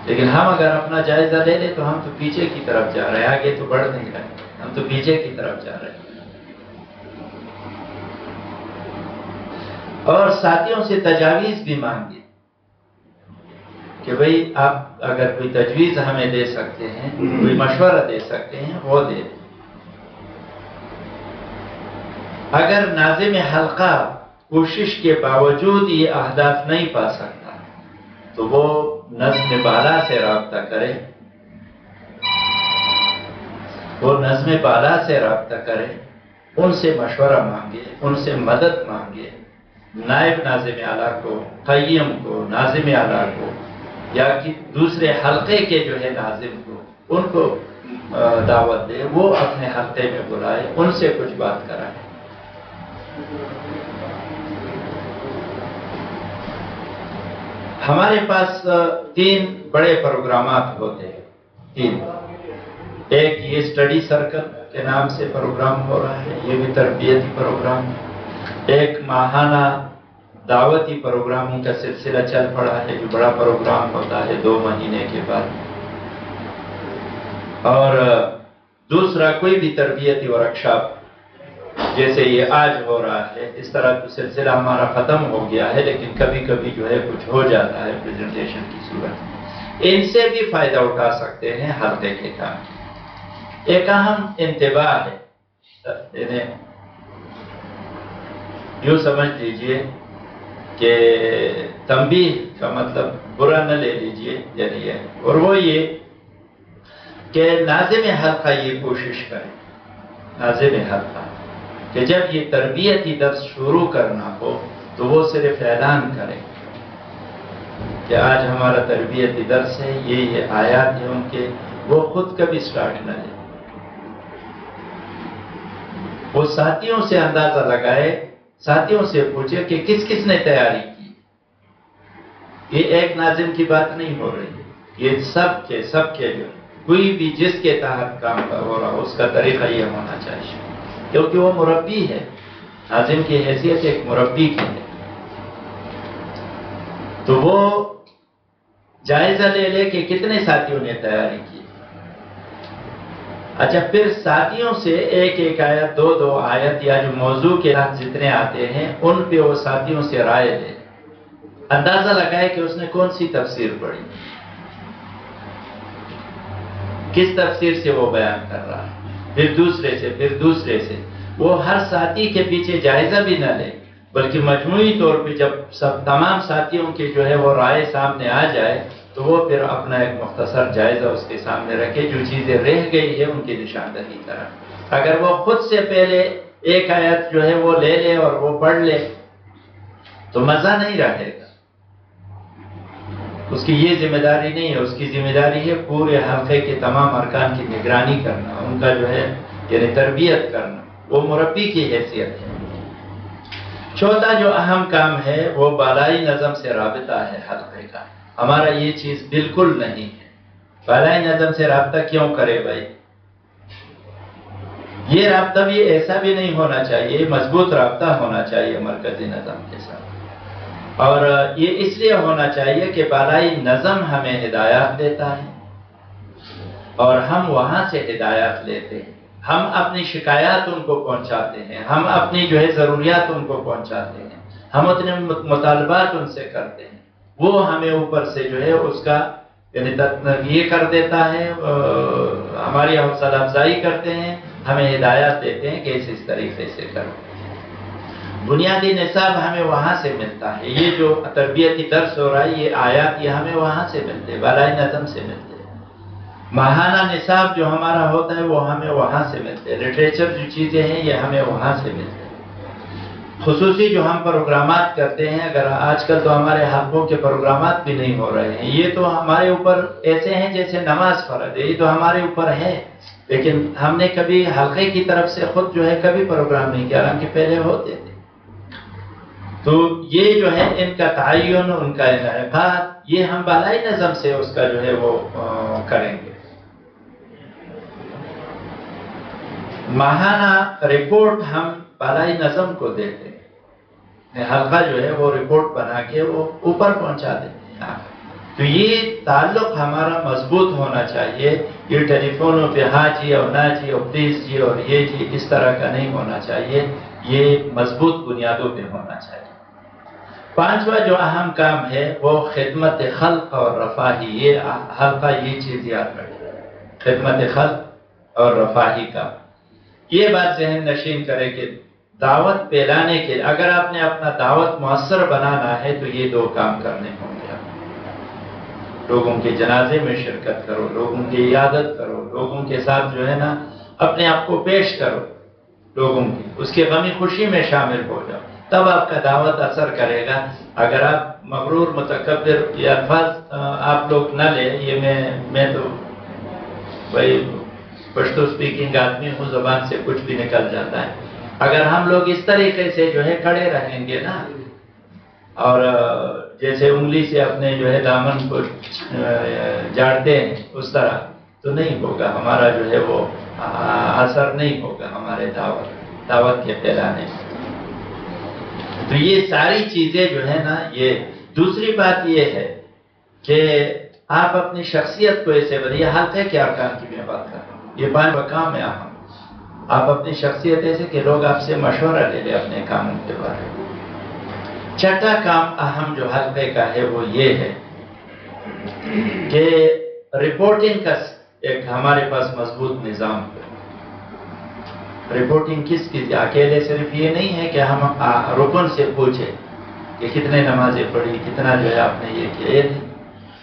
لیکن ہم اگر اپنا جائزہ لے لیں تو ہم تو پیچھے کی طرف جا رہے ہیں، آگے تو بڑھ نہیں رہے، ہم تو پیچھے کی طرف جا رہے ہیں۔ اور ساتھیوں سے تجاویز بھی مانگے کہ بھئی آپ اگر کوئی تجویز ہمیں دے سکتے ہیں، کوئی مشورہ دے سکتے ہیں، وہ دے دیں۔ اگر ناظم حلقہ کوشش کے باوجود یہ اہداف نہیں پا سکتا تو وہ نظم بالا سے رابطہ کرے، وہ نظم بالا سے رابطہ کرے، ان سے مشورہ مانگے، ان سے مدد مانگے، نائب ناظم اعلیٰ کو، قیم کو، ناظم اعلیٰ کو، یا کہ دوسرے حلقے کے جو ہے ناظم کو، ان کو دعوت دے، وہ اپنے حلقے میں بلائے، ان سے کچھ بات کرائے۔ ہمارے پاس 3 بڑے پروگرامات ہوتے ہیں، 3۔ ایک یہ اسٹڈی سرکل کے نام سے پروگرام ہو رہا ہے، یہ بھی تربیتی پروگرام ہے۔ ایک ماہانہ دعوتی پروگراموں کا سلسلہ چل پڑا ہے، جو بڑا پروگرام ہوتا ہے 2 مہینے کے بعد۔ اور دوسرا کوئی بھی تربیتی ورکشاپ جیسے یہ آج ہو رہا ہے، اس طرح تو سلسلہ ہمارا ختم ہو گیا ہے، لیکن کبھی کبھی جو ہے کچھ ہو جاتا ہے پریزنٹیشن کی صورت، ان سے بھی فائدہ اٹھا سکتے ہیں حلقے کے کام۔ ایک اہم انتباہ ہے، یوں سمجھ لیجئے کہ تنبیہ کا مطلب برا نہ لے لیجئے، یعنی اور وہ یہ کہ ناظم حلقہ یہ کوشش کرے، ناظم حلقہ کہ جب یہ تربیتی درس شروع کرنا ہو تو وہ صرف اعلان کرے کہ آج ہمارا تربیتی درس ہے، یہ آیات ہیں ان کے، وہ خود کبھی سٹارٹ نہ لے، وہ ساتھیوں سے اندازہ لگائے، ساتھیوں سے پوچھے کہ کس کس نے تیاری کی۔ یہ ایک ناظم کی بات نہیں ہو رہی، یہ سب کے جو کوئی بھی جس کے تحت کام ہو رہا ہو اس کا طریقہ یہ ہونا چاہیے، کیونکہ وہ مربی ہے، ناظم کی حیثیت ایک مربی کی ہے، تو وہ جائزہ لے لے کہ کتنے ساتھیوں نے تیاری کی۔ اچھا، پھر ساتھیوں سے ایک آیت، 2 آیت یا جو موضوع کے ساتھ جتنے آتے ہیں ان پہ وہ ساتھیوں سے رائے لے، اندازہ لگائے کہ اس نے کون سی تفسیر پڑھی، کس تفسیر سے وہ بیان کر رہا ہے، پھر دوسرے سے، وہ ہر ساتھی کے پیچھے جائزہ بھی نہ لے، بلکہ مجموعی طور پہ جب تمام ساتھیوں کی جو ہے وہ رائے سامنے آ جائے تو وہ پھر اپنا ایک مختصر جائزہ اس کے سامنے رکھے، جو چیزیں رہ گئی ہے ان کی نشاندہی کرے۔ اگر وہ خود سے پہلے ایک آیت جو ہے وہ لے لے اور وہ پڑھ لے تو مزہ نہیں رہے گا، اس کی یہ ذمہ داری نہیں ہے، اس کی ذمہ داری ہے پورے حلقے کے تمام ارکان کی نگرانی کرنا، ان کا جو ہے یعنی تربیت کرنا، وہ مربی کی حیثیت ہے۔ چوتھا جو اہم کام ہے وہ بالائی نظم سے رابطہ ہے حلقے کا، ہمارا یہ چیز بالکل نہیں ہے۔ بالائی نظم سے رابطہ کیوں کرے بھائی؟ یہ رابطہ بھی ایسا بھی نہیں ہونا چاہیے، مضبوط رابطہ ہونا چاہیے مرکزی نظم کے ساتھ۔ اور یہ اس لیے ہونا چاہیے کہ بالائی نظم ہمیں ہدایات دیتا ہے اور ہم وہاں سے ہدایات لیتے ہیں، ہم اپنی شکایات ان کو پہنچاتے ہیں، ہم اپنی جو ہے ضروریات ان کو پہنچاتے ہیں، ہم اپنے مطالبات ان سے کرتے ہیں، وہ ہمیں اوپر سے جو ہے اس کا یعنی یہ کر دیتا ہے، ہماری حوصلہ افزائی کرتے ہیں، ہمیں ہدایات دیتے ہیں کہ اس طریقے سے کرو۔ بنیادی نصاب ہمیں وہاں سے ملتا ہے، یہ جو تربیتی درس ہو رہا ہے، یہ آیات یہ ہمیں وہاں سے ملتے ہیں، بالائی نظم سے ملتے ہیں۔ ماہانہ نصاب جو ہمارا ہوتا ہے وہ ہمیں وہاں سے ملتے ہیں، لٹریچر جو چیزیں ہیں یہ ہمیں وہاں سے ملتے ہیں۔ خصوصی جو ہم پروگرامات کرتے ہیں، اگر آج کل تو ہمارے حلقوں کے پروگرامات بھی نہیں ہو رہے ہیں، یہ تو ہمارے اوپر ایسے ہیں جیسے نماز فرض ہے، یہ تو ہمارے اوپر ہے، لیکن ہم نے کبھی حلقے کی طرف سے خود جو ہے کبھی پروگرام نہیں کیا، حالانکہ پہلے ہوتے تھے۔ تو یہ جو ہے ان کا تعین، ان کا انعقاد، یہ ہم بالائی نظم سے اس کا جو ہے وہ کریں گے۔ ماہانہ رپورٹ ہم بالائی نظم کو دیتے ہیں، حلقہ جو ہے وہ رپورٹ بنا کے وہ اوپر پہنچا دیتے ہیں۔ تو یہ تعلق ہمارا مضبوط ہونا چاہیے، یہ ٹیلی فونوں پہ ہاں جی اور نہ جی اور پلیز جی اور یہ جی اس طرح کا نہیں ہونا چاہیے، یہ مضبوط بنیادوں پہ ہونا چاہیے۔ پانچواں جو اہم کام ہے وہ خدمت خلق اور رفاہی، یہ حلقہ یہ چیز یاد رکھے، خدمت خلق اور رفاہی کا۔ یہ بات ذہن نشین کرے کہ دعوت پھیلانے کے اگر آپ نے اپنا دعوت مؤثر بنانا ہے تو یہ دو کام کرنے ہوں گے۔ لوگوں کے جنازے میں شرکت کرو، لوگوں کی عیادت کرو، لوگوں کے ساتھ جو ہے نا اپنے آپ کو پیش کرو، لوگوں کی اس کی غمی خوشی میں شامل ہو جاؤ، تب آپ کا دعوت اثر کرے گا۔ اگر آپ مغرور متکبر یہ الفاظ آپ لوگ نہ لیں، یہ میں تو بھائی پشتو سپیکنگ آدمی ہوں، زبان سے کچھ بھی نکل جاتا ہے۔ اگر ہم لوگ اس طریقے سے جو ہے کھڑے رہیں گے نا، اور جیسے انگلی سے اپنے جو ہے دامن کو جاڑتے ہیں اس طرح تو نہیں ہوگا، ہمارا جو ہے وہ اثر نہیں ہوگا ہمارے دعوت کے پھیلانے میں۔ تو یہ ساری چیزیں جو ہے نا، یہ دوسری بات یہ ہے کہ آپ اپنی شخصیت کو ایسے بنائیے، حلقے کے ارکان کی میں بات کر رہا ہوں، یہ پانچ مقام ہے اہم۔ آپ اپنی شخصیت ایسے کہ لوگ آپ سے مشورہ لے لیں اپنے کاموں کے بارے میں۔ چھٹا کام اہم جو حلقے کا ہے وہ یہ ہے کہ رپورٹنگ کا ایک ہمارے پاس مضبوط نظام ہے۔ رپورٹنگ کس کی؟ اکیلے صرف یہ نہیں ہے کہ ہم رکن سے پوچھیں کہ کتنے نمازیں پڑھی، کتنا جو ہے آپ نے یہ کیا، یہ نہیں،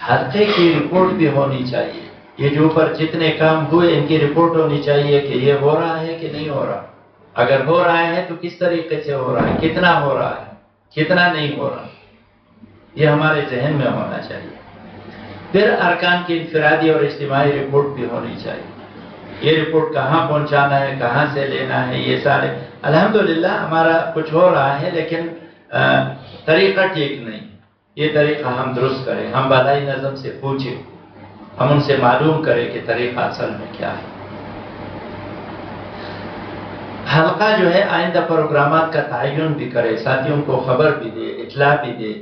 حلقے کی رپورٹ بھی ہونی چاہیے۔ یہ جو اوپر جتنے کام ہوئے ان کی رپورٹ ہونی چاہیے کہ یہ ہو رہا ہے کہ نہیں ہو رہا، اگر ہو رہا ہے تو کس طریقے سے ہو رہا ہے، کتنا ہو رہا ہے، کتنا نہیں ہو رہا، یہ ہمارے ذہن میں ہونا چاہیے۔ پھر ارکان کی انفرادی اور اجتماعی رپورٹ بھی ہونی چاہیے، یہ رپورٹ کہاں پہنچانا ہے، کہاں سے لینا ہے، یہ سارے الحمدللہ ہمارا کچھ ہو رہا ہے، لیکن طریقہ ٹھیک نہیں، یہ طریقہ ہم درست کریں، ہم بالائی نظم سے پوچھیں، ہم ان سے معلوم کریں کہ طریقہ اصل میں کیا ہے۔ حلقہ جو ہے آئندہ پروگرامات کا تعین بھی کرے، ساتھیوں کو خبر بھی دے، اطلاع بھی دے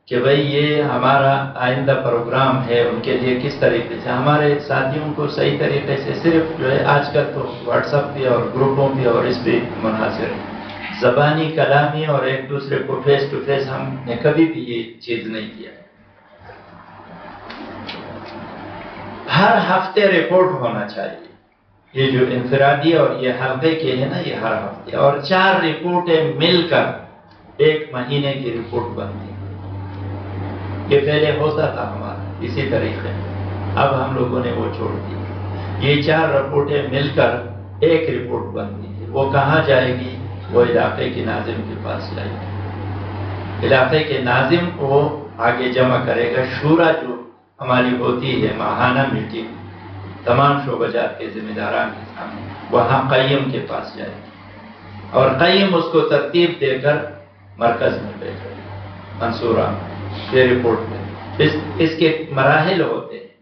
کہ بھئی یہ ہمارا آئندہ پروگرام ہے، ان کے لیے کس طریقے سے ہمارے ساتھیوں کو صحیح طریقے سے، صرف جو ہے آج کل تو واٹس ایپ پہ اور گروپوں پہ اور اس پہ منحصر ہے، زبانی کلامی اور ایک دوسرے کو فیس ٹو فیس ہم نے کبھی بھی یہ چیز نہیں کیا۔ ہر ہفتے رپورٹ ہونا چاہیے، یہ جو انفرادی اور یہ حلقے کے ہیں نا، یہ ہر ہفتے، اور 4 رپورٹیں مل کر ایک مہینے کی رپورٹ بنتی ہے۔ یہ پہلے ہوتا تھا ہمارا اسی طریقے، اب ہم لوگوں نے وہ چھوڑ دی۔ یہ 4 رپورٹیں مل کر ایک رپورٹ بنتی ہے، وہ کہاں جائے گی؟ وہ علاقے کے ناظم کے پاس جائے گی، علاقے کے ناظم کو آگے جمع کرے گا۔ شورا جو ہماری ہوتی ہے ماہانہ میٹنگ تمام شعبہ جات کے ذمہ داران کے سامنے، وہاں قیم کے پاس جائے گی اور قیم اس کو ترتیب دے کر مرکز میں بھیجے منصورہ یہ رپورٹ میں۔ اس کے مراحل ہوتے ہیں،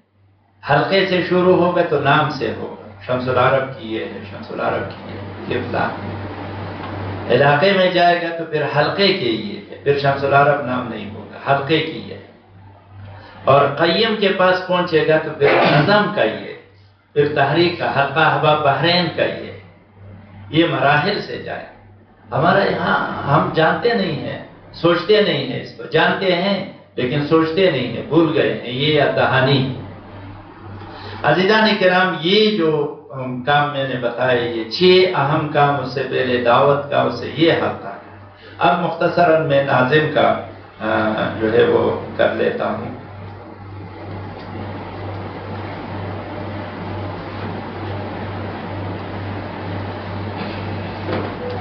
حلقے سے شروع ہوگا تو نام سے ہوگا، شمس العرب کی یہ ہے، شمس العرب کی یہ ہے، علاقے میں جائے گا تو پھر حلقے کے یہ ہے، پھر شمس العرب نام نہیں ہوگا، حلقے کی ہے۔ اور قیم کے پاس پہنچے گا تو پھر نظم کا یہ، پھر تحریک کا، حلقہ احباب بحرین کا یہ مراحل سے جائے۔ ہمارا یہاں ہم جانتے نہیں ہیں، سوچتے نہیں ہیں، اس کو جانتے ہیں لیکن سوچتے نہیں ہیں، بھول گئے ہیں۔ یہ دہانی عزیزان کرام، یہ جو کام میں نے بتایا، یہ 6 اہم کام، اس سے پہلے دعوت کا، اس سے یہ حلقہ ہے۔ اب مختصراً میں ناظم کا جو ہے وہ کر لیتا ہوں۔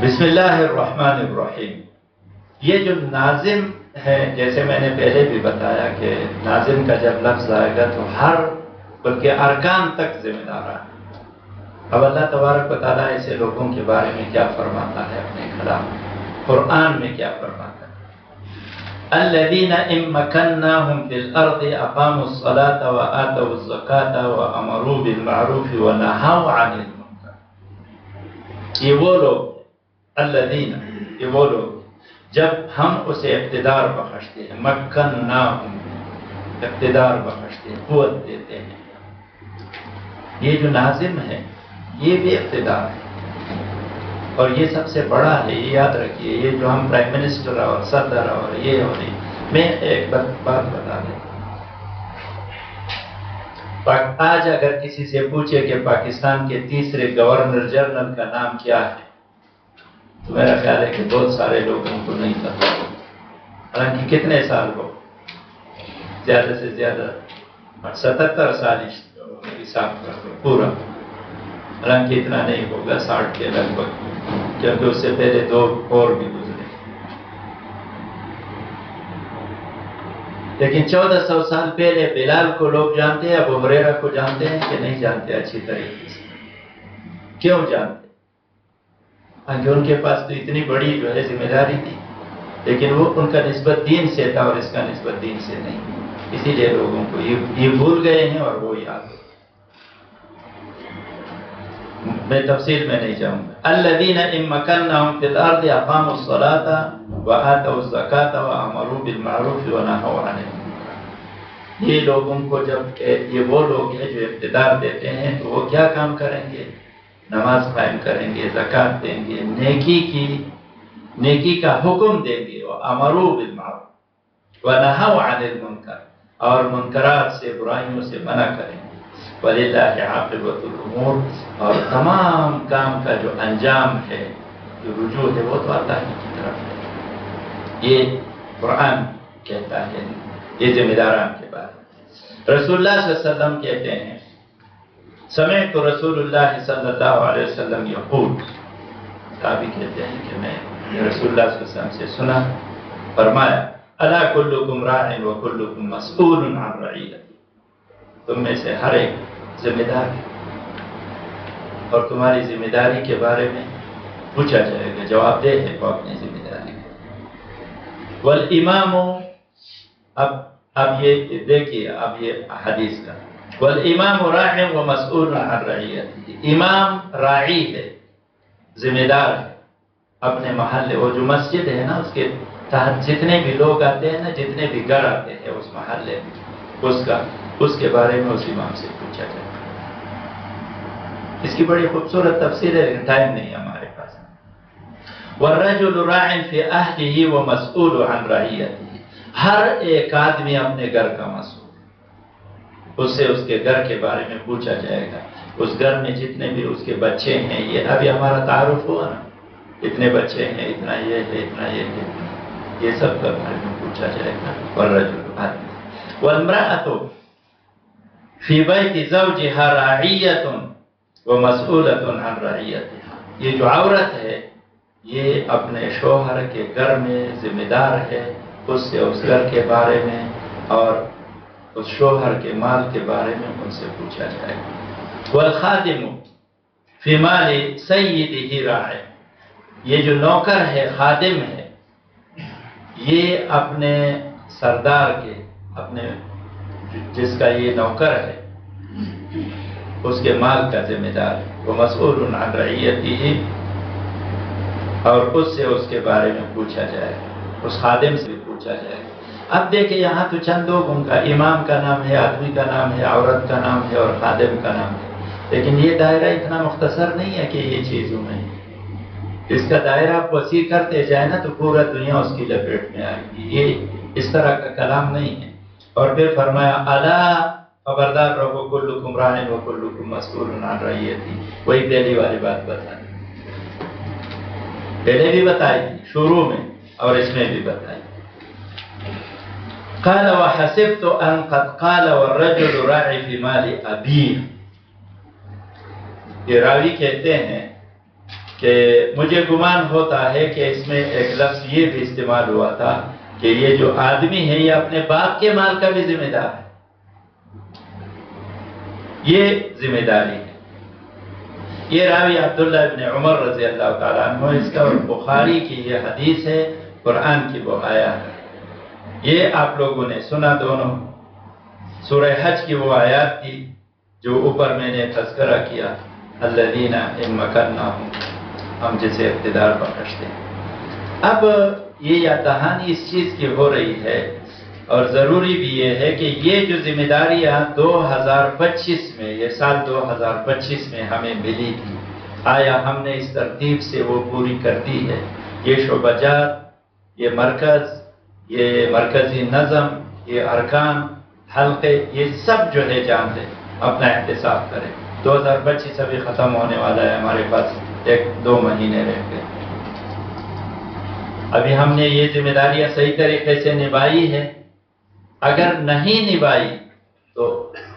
بسم اللہ الرحمن الرحیم۔ یہ جو ناظم ہے، جیسے میں نے پہلے بھی بتایا کہ ناظم کا جب لفظ آئے گا تو ہر بلکہ ارکان تک ذمہ دار ہے۔ اب اللہ تبارک و تعالیٰ ایسے لوگوں کے بارے میں کیا فرماتا ہے اپنے کلام میں، قرآن میں کیا فرماتا ہے؟ الذین ان مکناہم فی الارض اقاموا الصلاة وآتوا الزکاة وامروا بالمعروف ونہوا عن المنکر۔ یہ وہ لوگ، الذین، یہ وہ لوگ جب ہم اسے اقتدار بخشتے ہیں، مکناہم، اقتدار بخشتے ہیں، قوت دیتے ہیں۔ یہ جو ناظم ہے یہ بھی اقتدار ہے، اور یہ سب سے بڑا ہے، یہ یاد رکھیے۔ یہ جو ہم پرائم منسٹر اور صدر اور یہ ہو رہی، میں ایک بات بتا دیں، آج اگر کسی سے پوچھے کہ پاکستان کے تیسرے گورنر جنرل کا نام کیا ہے تو میرا خیال ہے کہ بہت سارے لوگوں کو نہیں پتا، حالانکہ کتنے سال ہو، زیادہ سے زیادہ 77 سال حساب کر لو پورا، حالانکہ اتنا نہیں ہوگا، 60 کے لگ بھگ، کیونکہ اس سے پہلے 2 اور بھی گزرے۔ لیکن 1400 سال پہلے بلال کو لوگ جانتے ہیں، ابو ہریرہ کو جانتے ہیں کہ نہیں جانتے اچھی طریقے سے؟ کیوں جانتے؟ کہ ان کے پاس تو اتنی بڑی جو ہے ذمہ داری تھی، لیکن وہ ان کا نسبت دین سے تھا اور اس کا نسبت دین سے نہیں، اسی لیے لوگوں کو یہ بھول گئے ہیں اور وہ یاد ہے۔ میں تفصیل میں نہیں جاؤں گا۔ الذین ان مکناہم فی الارض اقاموا الصلاة وآتوا الزکاة وامروا بالمعروف ونہوا عن المنکر۔ یہ لوگوں کو جب یہ وہ لوگ ہیں جو اقتدار دیتے ہیں تو وہ کیا کام کریں گے؟ نماز قائم کریں گے، زکوٰۃ دیں گے، نیکی کا حکم دیں گے، وامروا بالمعروف ونہوا عن المنکر، اور منکرات سے، برائیوں سے منع کریں گے۔ وَلِلَّهِ عَاقِبَةُ الْأُمُورِ، اور تمام کام کا جو انجام ہے، جو رجوع ہے، وہ تو اللہ کی طرف ہے۔ یہ قرآن کہتا ہے، یہ ذمہ داران کے بارے میں۔ رسول اللہ صلی اللہ علیہ وسلم کہتے ہیں، سمعت رسول اللہ صلی اللہ علیہ وسلم یقول، صحابی کہتے ہیں کہ میں رسول اللہ صلی اللہ علیہ وسلم سے سنا، فرمایا، الا کلکم راع وکلکم مسئول عن رعیتہ، تم میں سے ہر ایک ذمہ دار ہے اور تمہاری ذمہ داری کے بارے میں پوچھا جائے گا، جواب دہ ہے وہ اپنی ذمہ داری ہے۔ والامام، اب یہ دیکھیے، اب یہ حدیث کا، والامام راع ومسئول عن رعیتہ، امام راعی ہے، ذمہ دار ہے اپنے محلے، وہ جو مسجد ہے نا، اس کے تحت جتنے بھی لوگ آتے ہیں نا، جتنے بھی گھر آتے ہیں اس محلے میں، اس کے بارے میں اس امام سے پوچھا جائے۔ اس کی بڑی خوبصورت تفسیر ہے، لیکن ٹائم نہیں ہمارے پاس۔ والرجل راع فی اہلہ ومسئول عن رعیتہ، ہر ایک آدمی اپنے گھر کا مسئول، اس سے اس کے گھر کے بارے میں پوچھا جائے گا۔ اس گھر میں جتنے بھی اس کے بچے ہیں، یہ ابھی ہمارا تعارف ہوا نا، اتنے بچے ہیں، اتنا یہ ہے، اتنا یہ ہے، یہ سب کا بارے میں پوچھا جائے گا۔ والرجل آدمی، والمرأۃ فی بیت زوجہا راعیۃ ومسئولۃ عن رعیتہا، یہ جو عورت ہے یہ اپنے شوہر کے گھر میں ذمہ دار ہے، اس سے اس گھر کے بارے میں اور اس شوہر کے مال کے بارے میں ان سے پوچھا جائے گا۔ والخادم فی مال سیدہ راع، یہ جو نوکر ہے، خادم ہے، یہ اپنے سردار کے، اپنے جس کا یہ نوکر ہے، اس کے مال کا ذمہ دار ہے۔ وہ مسئول عن رعیتہ، اور اس سے اس کے بارے میں پوچھا جائے گا۔ اس خادم سے بھی پوچھا جائے گا۔ اب دیکھیں یہاں تو چند لوگوں کا، امام کا نام ہے، آدمی کا نام ہے، عورت کا نام ہے اور خادم کا نام ہے، لیکن یہ دائرہ اتنا مختصر نہیں ہے کہ یہ چیزوں میں اس کا دائرہ آپ وسیع کرتے جائیں نا تو پورا دنیا اس کی لپیٹ میں آئے گی۔ یہ اس طرح کا کلام نہیں ہے۔ اور پھر فرمایا الا خبردار رہو کلکم راع و کلکم مسئول عن رعیتہ، وہی پہلی والی بات بتائی، پہلے بھی بتائی تھی شروع میں اور اس میں بھی بتائی۔ قال وحسبت ان قد قال والرجل راع فی مال ابیہ، یہ راوی کہتے ہیں کہ مجھے گمان ہوتا ہے کہ اس میں ایک لفظ یہ بھی استعمال ہوا تھا کہ یہ جو آدمی ہے یہ اپنے باپ کے مال کا بھی ذمہ دار ہے، یہ ذمہ داری ہے۔ یہ راوی عبداللہ ابن عمر رضی اللہ تعالیٰ عنہ، اس کا اور بخاری کی یہ حدیث ہے، قرآن کی وہ آیات ہے، یہ آپ لوگوں نے سنا دونوں۔ سورہ حج کی وہ آیات تھی جو اوپر میں نے تذکرہ کیا، الذین ان مکناہم، ہم جسے اقتدار بخشتے ہیں۔ اب یہ یا دہانی اس چیز کی ہو رہی ہے، اور ضروری بھی یہ ہے کہ یہ جو ذمہ داریاں 2025 میں، یہ سال 2025 میں ہمیں ملی تھی، آیا ہم نے اس ترتیب سے وہ پوری کر دی ہے؟ یہ شعبہ جات، یہ مرکز، یہ مرکزی نظم، یہ ارکان، حلقے، یہ سب جو ہے جان لیں، اپنا احتساب کریں۔ 2025 ابھی ختم ہونے والا ہے، ہمارے پاس 1-2 مہینے رہ گئے۔ ابھی ہم نے یہ ذمہ داریاں صحیح طریقے سے نبھائی ہے، اگر نہیں نبھائی تو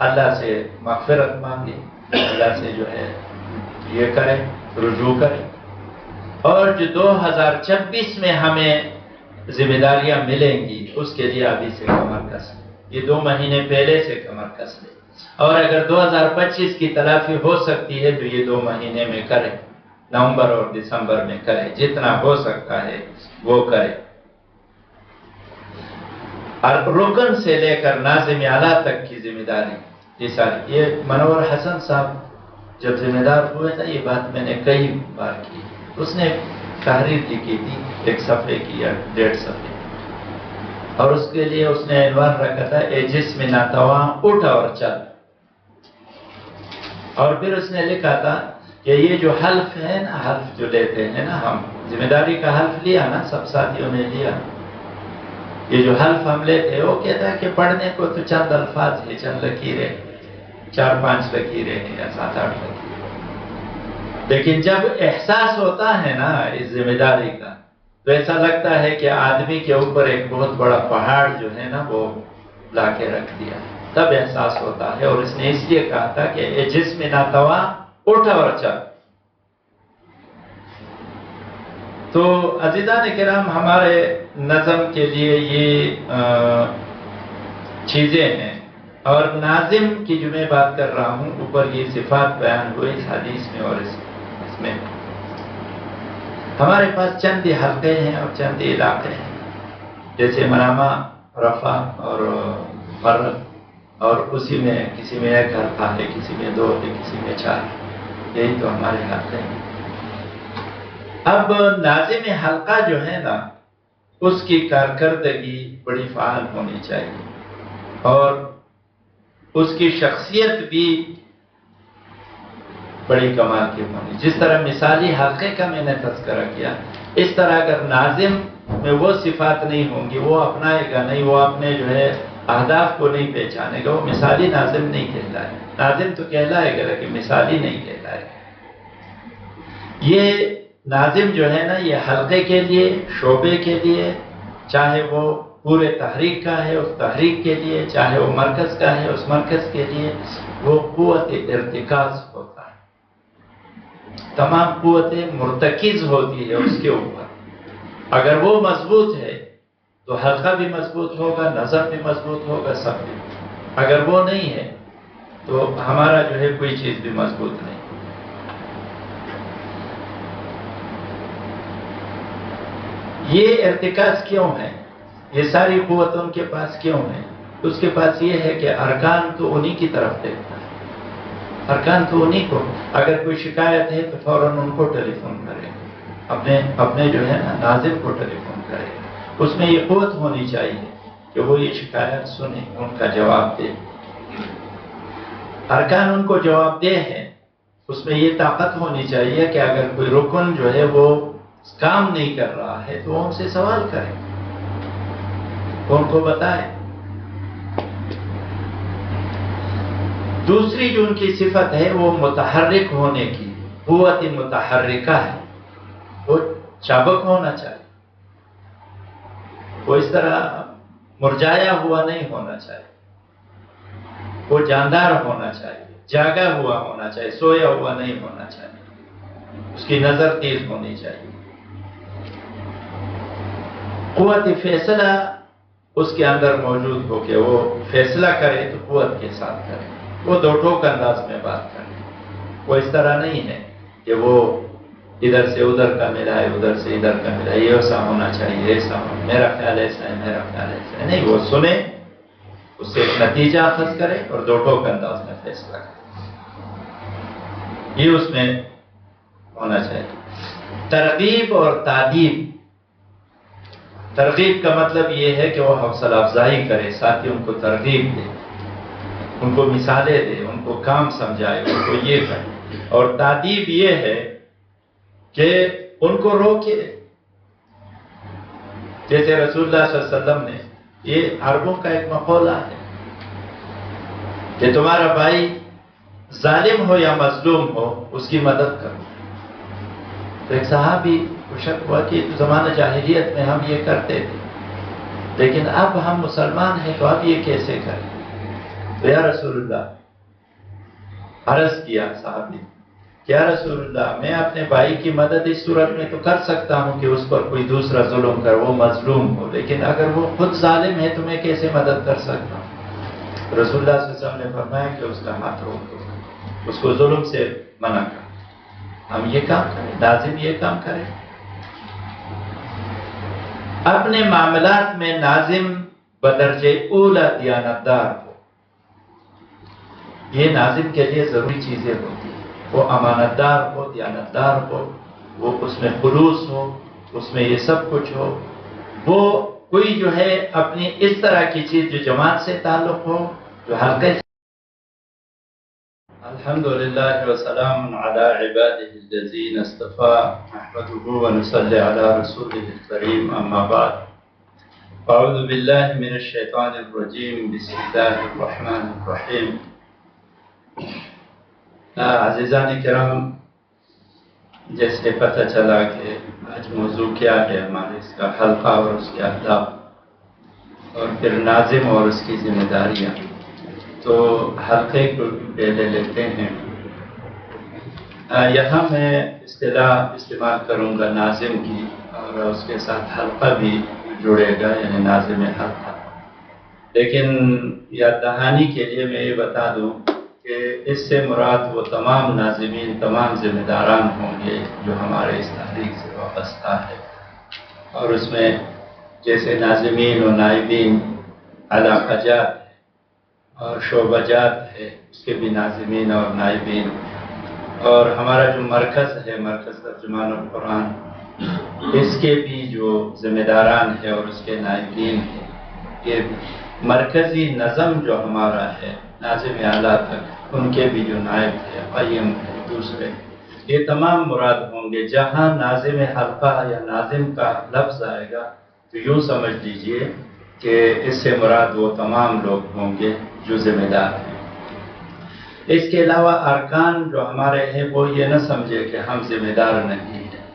اللہ سے مغفرت مانگے، اللہ سے جو ہے یہ کرے، رجوع کرے۔ اور جو 2026 میں ہمیں ذمہ داریاں ملیں گی اس کے لیے ابھی سے کمر کس لیں، یہ 2 مہینے پہلے سے کمر کس لیں، اور اگر 2025 کی تلافی ہو سکتی ہے تو یہ 2 مہینے میں کرے، نومبر اور دسمبر میں کرے، جتنا ہو سکتا ہے وہ کرے۔ اور رکن سے لے کر ناظم اعلیٰ تک کی ذمہ داری یہ ساری، یہ منور حسن صاحب جب ذمہ دار ہوئے تھا، یہ بات میں نے کئی بار کی، اس نے تحریر لکھی تھی 1 صفحے کی یا 1.5 صفحے، اور اس کے لیے اس نے عنوان رکھا تھا اے جسم ناتواں اٹھ اور چل۔ اور پھر اس نے لکھا تھا کہ یہ جو حلف ہے نا، حلف جو لیتے ہیں نا، ہم ذمہ داری کا حلف لیا نا، سب ساتھیوں نے لیا، یہ جو حلف ہم لیتے وہ کہتا ہے کہ پڑھنے کو تو چند الفاظ ہے، چند لکیریں، 4-5 لکیریں ہیں یا 7-8 لکیریں، لیکن جب احساس ہوتا ہے نا اس ذمہ داری کا تو ایسا لگتا ہے کہ آدمی کے اوپر ایک بہت بڑا پہاڑ جو ہے نا وہ لا کے رکھ دیا، تب احساس ہوتا ہے۔ اور اس نے اس لیے کہا تھا کہ اے جسم ناتواں اٹھ اور چل۔ تو عزیزان کرام، ہمارے نظم کے لیے یہ چیزیں ہیں، اور ناظم کی جو میں بات کر رہا ہوں، اوپر یہ صفات بیان ہوئی اس حدیث میں اور اس میں ہمارے پاس چند حلقے ہیں اور چند علاقے ہیں، جیسے منامہ، رفع اور مرد، اور اسی میں کسی میں 1 حلقہ ہے، کسی میں 2 ہے، کسی میں 4، یہی تو ہمارے حلقے ہیں۔ اب ناظم حلقہ جو ہے نا، اس کی کارکردگی بڑی فعال ہونی چاہیے، اور اس کی شخصیت بھی بڑی کمال کی ہونی، جس طرح مثالی حلقے کا میں نے تذکرہ کیا، اس طرح اگر ناظم میں وہ صفات نہیں ہوں گی، وہ اپنائے گا نہیں، وہ اپنے جو ہے اہداف کو نہیں پہچانے گا، وہ مثالی ناظم نہیں کہلائے، ناظم تو کہلائے گا لیکن مثالی نہیں کہلائے گا۔ یہ ناظم جو ہے نا، یہ حلقے کے لیے، شعبے کے لیے، چاہے وہ پورے تحریک کا ہے اس تحریک کے لیے، چاہے وہ مرکز کا ہے اس مرکز کے لیے، وہ قوت ارتکاز ہوتا ہے، تمام قوتیں مرتکز ہوتی ہے اس کے اوپر۔ اگر وہ مضبوط ہے تو حلقہ بھی مضبوط ہوگا، نظم بھی مضبوط ہوگا، سب بھی۔ اگر وہ نہیں ہے تو ہمارا جو ہے کوئی چیز بھی مضبوط نہیں۔ یہ ارتکاز کیوں ہے؟ یہ ساری قوت ان کے پاس کیوں ہے؟ اس کے پاس یہ ہے کہ ارکان تو انہی کی طرف دیکھتا ہے، ارکان تو انہی کو، اگر کوئی شکایت ہے تو فوراً ان کو ٹیلی فون کرے، اپنے جو ہے نا ناظم کو ٹیلی فون کرے، اس میں یہ قوت ہونی چاہیے کہ وہ یہ شکایت سنے، ان کا جواب دے۔ ارکان ان کو جواب دہ ہے، اس میں یہ طاقت ہونی چاہیے کہ اگر کوئی رکن جو ہے وہ کام نہیں کر رہا ہے تو وہ ان سے سوال کرے، وہ ان کو بتائے۔ دوسری جو ان کی صفت ہے وہ متحرک ہونے کی، قوت متحرکہ ہے، وہ چابک ہونا چاہیے، وہ اس طرح مرجایا ہوا نہیں ہونا چاہیے، وہ جاندار ہونا چاہیے، جاگا ہوا ہونا چاہیے، سویا ہوا نہیں ہونا چاہیے، اس کی نظر تیز ہونی چاہیے۔ قوت فیصلہ اس کے اندر موجود ہو کہ وہ فیصلہ کرے تو قوت کے ساتھ کرے، وہ دو ٹوک انداز میں بات کرے، وہ اس طرح نہیں ہے کہ وہ ادھر سے ادھر کا ملا ہے، ادھر سے ادھر کا ملا ہے، یہ ایسا ہونا چاہیے، ایسا ہونا، میرا خیال ایسا ہے، میرا خیال ایسا ہے، نہیں، وہ سنے، اس سے ایک نتیجہ اخذ کرے اور دو ٹوک انداز میں فیصلہ کرے، یہ اس میں ہونا چاہیے۔ ترغیب اور تعدیب، ترغیب کا مطلب یہ ہے کہ وہ حوصلہ افزائی کرے، ساتھیوں کو ترغیب دے، ان کو مثالیں دے، ان کو کام سمجھائے، ان کو یہ کرے۔ اور تعدیب یہ ہے کہ ان کو روکے، جیسے رسول اللہ صلی اللہ علیہ وسلم نے، یہ عربوں کا ایک مقولہ ہے کہ تمہارا بھائی ظالم ہو یا مظلوم ہو اس کی مدد کرو۔ تو ایک صحابی کو شک ہوا کہ زمانہ جاہلیت میں ہم یہ کرتے تھے، لیکن اب ہم مسلمان ہیں تو اب یہ کیسے کریں؟ تو یا رسول اللہ، عرض کیا صحابی، یا رسول اللہ، میں اپنے بھائی کی مدد اس صورت میں تو کر سکتا ہوں کہ اس پر کوئی دوسرا ظلم کر، وہ مظلوم ہو، لیکن اگر وہ خود ظالم ہے تو میں کیسے مدد کر سکتا ہوں؟ رسول اللہ صلی اللہ علیہ وسلم نے فرمایا کہ اس کا ہاتھ روک دو، اس کو ظلم سے منع کر۔ ہم یہ کام کریں، ناظم یہ کام کریں، اپنے معاملات میں ناظم بدرجہ اولا دیانتدار ہو، یہ ناظم کے لیے ضروری چیزیں ہوتی ہیں، وہ امانتدار ہو، دیانتدار ہو، وہ اس میں خلوص ہو، اس میں یہ سب کچھ ہو، وہ کوئی جو ہے اپنی اس طرح کی چیز جو جماعت سے تعلق ہو، جو حلقے سے۔ الحمدللہ وسلام علی عبادہ الذین اصطفیٰ، نحمدہ ونصلی علی رسولہ الکریم، اما بعد، اعوذ باللہ من الشیطان الرجیم، بسم اللہ الرحمن الرحیم۔ عزیزان کرام، جیسے پتہ چلا کہ آج موضوع کیا ہے ہمارے اس کا حلقہ اور اس کے اہداف، اور پھر ناظم اور اس کی ذمہ داریاں، تو حلقے کو پہلے لیتے ہیں۔ یہاں میں اصطلاح استعمال کروں گا ناظم کی، اور اس کے ساتھ حلقہ بھی جڑے گا، یعنی ناظم حلقہ۔ لیکن یاد دہانی کے لیے میں یہ بتا دوں کہ اس سے مراد وہ تمام ناظمین، تمام ذمہ داران ہوں گے جو ہمارے اس تحریک سے وابستہ ہے، اور اس میں جیسے ناظمین و نائبین، علاقہ جات اور شعبہ جات ہے، اس کے بھی ناظمین اور نائبین، اور ہمارا جو مرکز ہے، مرکز ترجمان القرآن، اس کے بھی جو ذمہ داران ہیں اور اس کے نائبین ہیں، یہ مرکزی نظم جو ہمارا ہے ناظم اعلیٰ تک، ان کے بھی جو نائب ہے، قیم ہے، دوسرے، یہ تمام مراد ہوں گے۔ جہاں ناظم حلقہ یا ناظم کا لفظ آئے گا تو یوں سمجھ لیجئے کہ اس سے مراد وہ تمام لوگ ہوں گے جو ذمہ دار ہیں۔ اس کے علاوہ ارکان جو ہمارے ہیں وہ یہ نہ سمجھے کہ ہم ذمہ دار نہیں ہیں،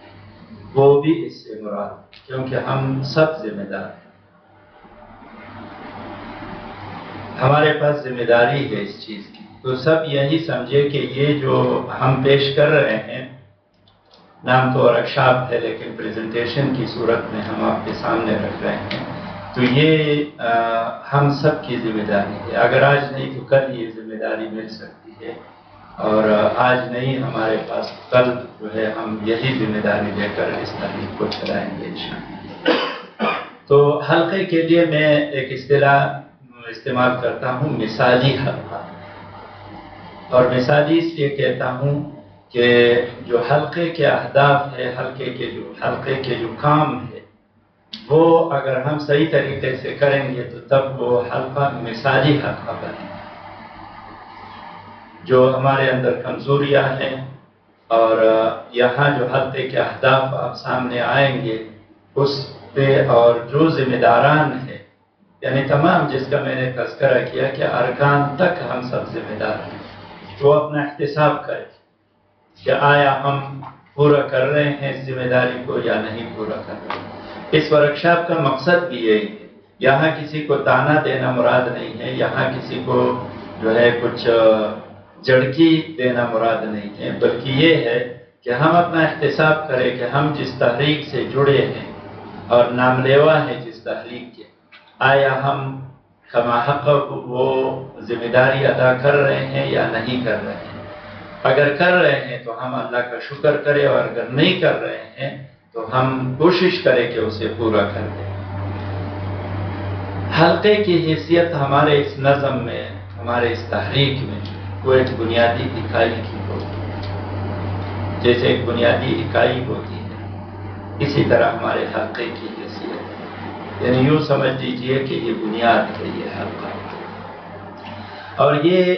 وہ بھی اس سے مراد، کیونکہ ہم سب ذمہ دار ہیں، ہمارے پاس ذمہ داری ہے اس چیز کی۔ تو سب یہی سمجھے کہ یہ جو ہم پیش کر رہے ہیں، نام تو ورکشاپ ہے لیکن پریزنٹیشن کی صورت میں ہم آپ کے سامنے رکھ رہے ہیں، تو یہ ہم سب کی ذمہ داری ہے۔ اگر آج نہیں تو کل یہ ذمہ داری مل سکتی ہے، اور آج نہیں ہمارے پاس کل جو ہے ہم یہی ذمہ داری لے کر اس تحریک کو چلائیں گے انشاءاللہ۔ تو حلقے کے لیے میں ایک اصطلاح استعمال کرتا ہوں، مثالی حلقہ، اور مثالی اس لیے کہتا ہوں کہ جو حلقے کے اہداف ہے، حلقے کے جو کام ہے، وہ اگر ہم صحیح طریقے سے کریں گے تو تب وہ حلقہ مثالی حلقہ بنے، جو ہمارے اندر کمزوریاں ہیں اور یہاں جو حلقے کے اہداف آپ سامنے آئیں گے اس پہ، اور جو ذمہ داران ہیں یعنی تمام، جس کا میں نے تذکرہ کیا کہ ارکان تک ہم سب ذمہ دار ہیں، وہ اپنا احتساب کرے کہ آیا ہم پورا کر رہے ہیں اس ذمہ داری کو یا نہیں پورا کر رہے ہیں۔ اس ورکشاپ کا مقصد بھی یہی ہے، یہاں کسی کو تانا دینا مراد نہیں ہے، یہاں کسی کو جو ہے کچھ جھڑکی دینا مراد نہیں ہے، بلکہ یہ ہے کہ ہم اپنا احتساب کریں کہ ہم جس تحریک سے جڑے ہیں اور نام لیوا ہیں جس تحریک کے، آیا ہم کما حق وہ ذمہ داری ادا کر رہے ہیں یا نہیں کر رہے ہیں۔ اگر کر رہے ہیں تو ہم اللہ کا شکر کریں، اور اگر نہیں کر رہے ہیں تو ہم کوشش کریں کہ اسے پورا کر دیں۔ حلقے کی حیثیت ہمارے اس نظم میں، ہمارے اس تحریک میں وہ ایک بنیادی اکائی کی ہوتی ہے، جیسے ایک بنیادی اکائی ہوتی ہے اسی طرح ہمارے حلقے کی حیثیت ہے، یعنی یوں سمجھ لیجئے کہ یہ بنیاد ہے یہ حلقہ، اور یہ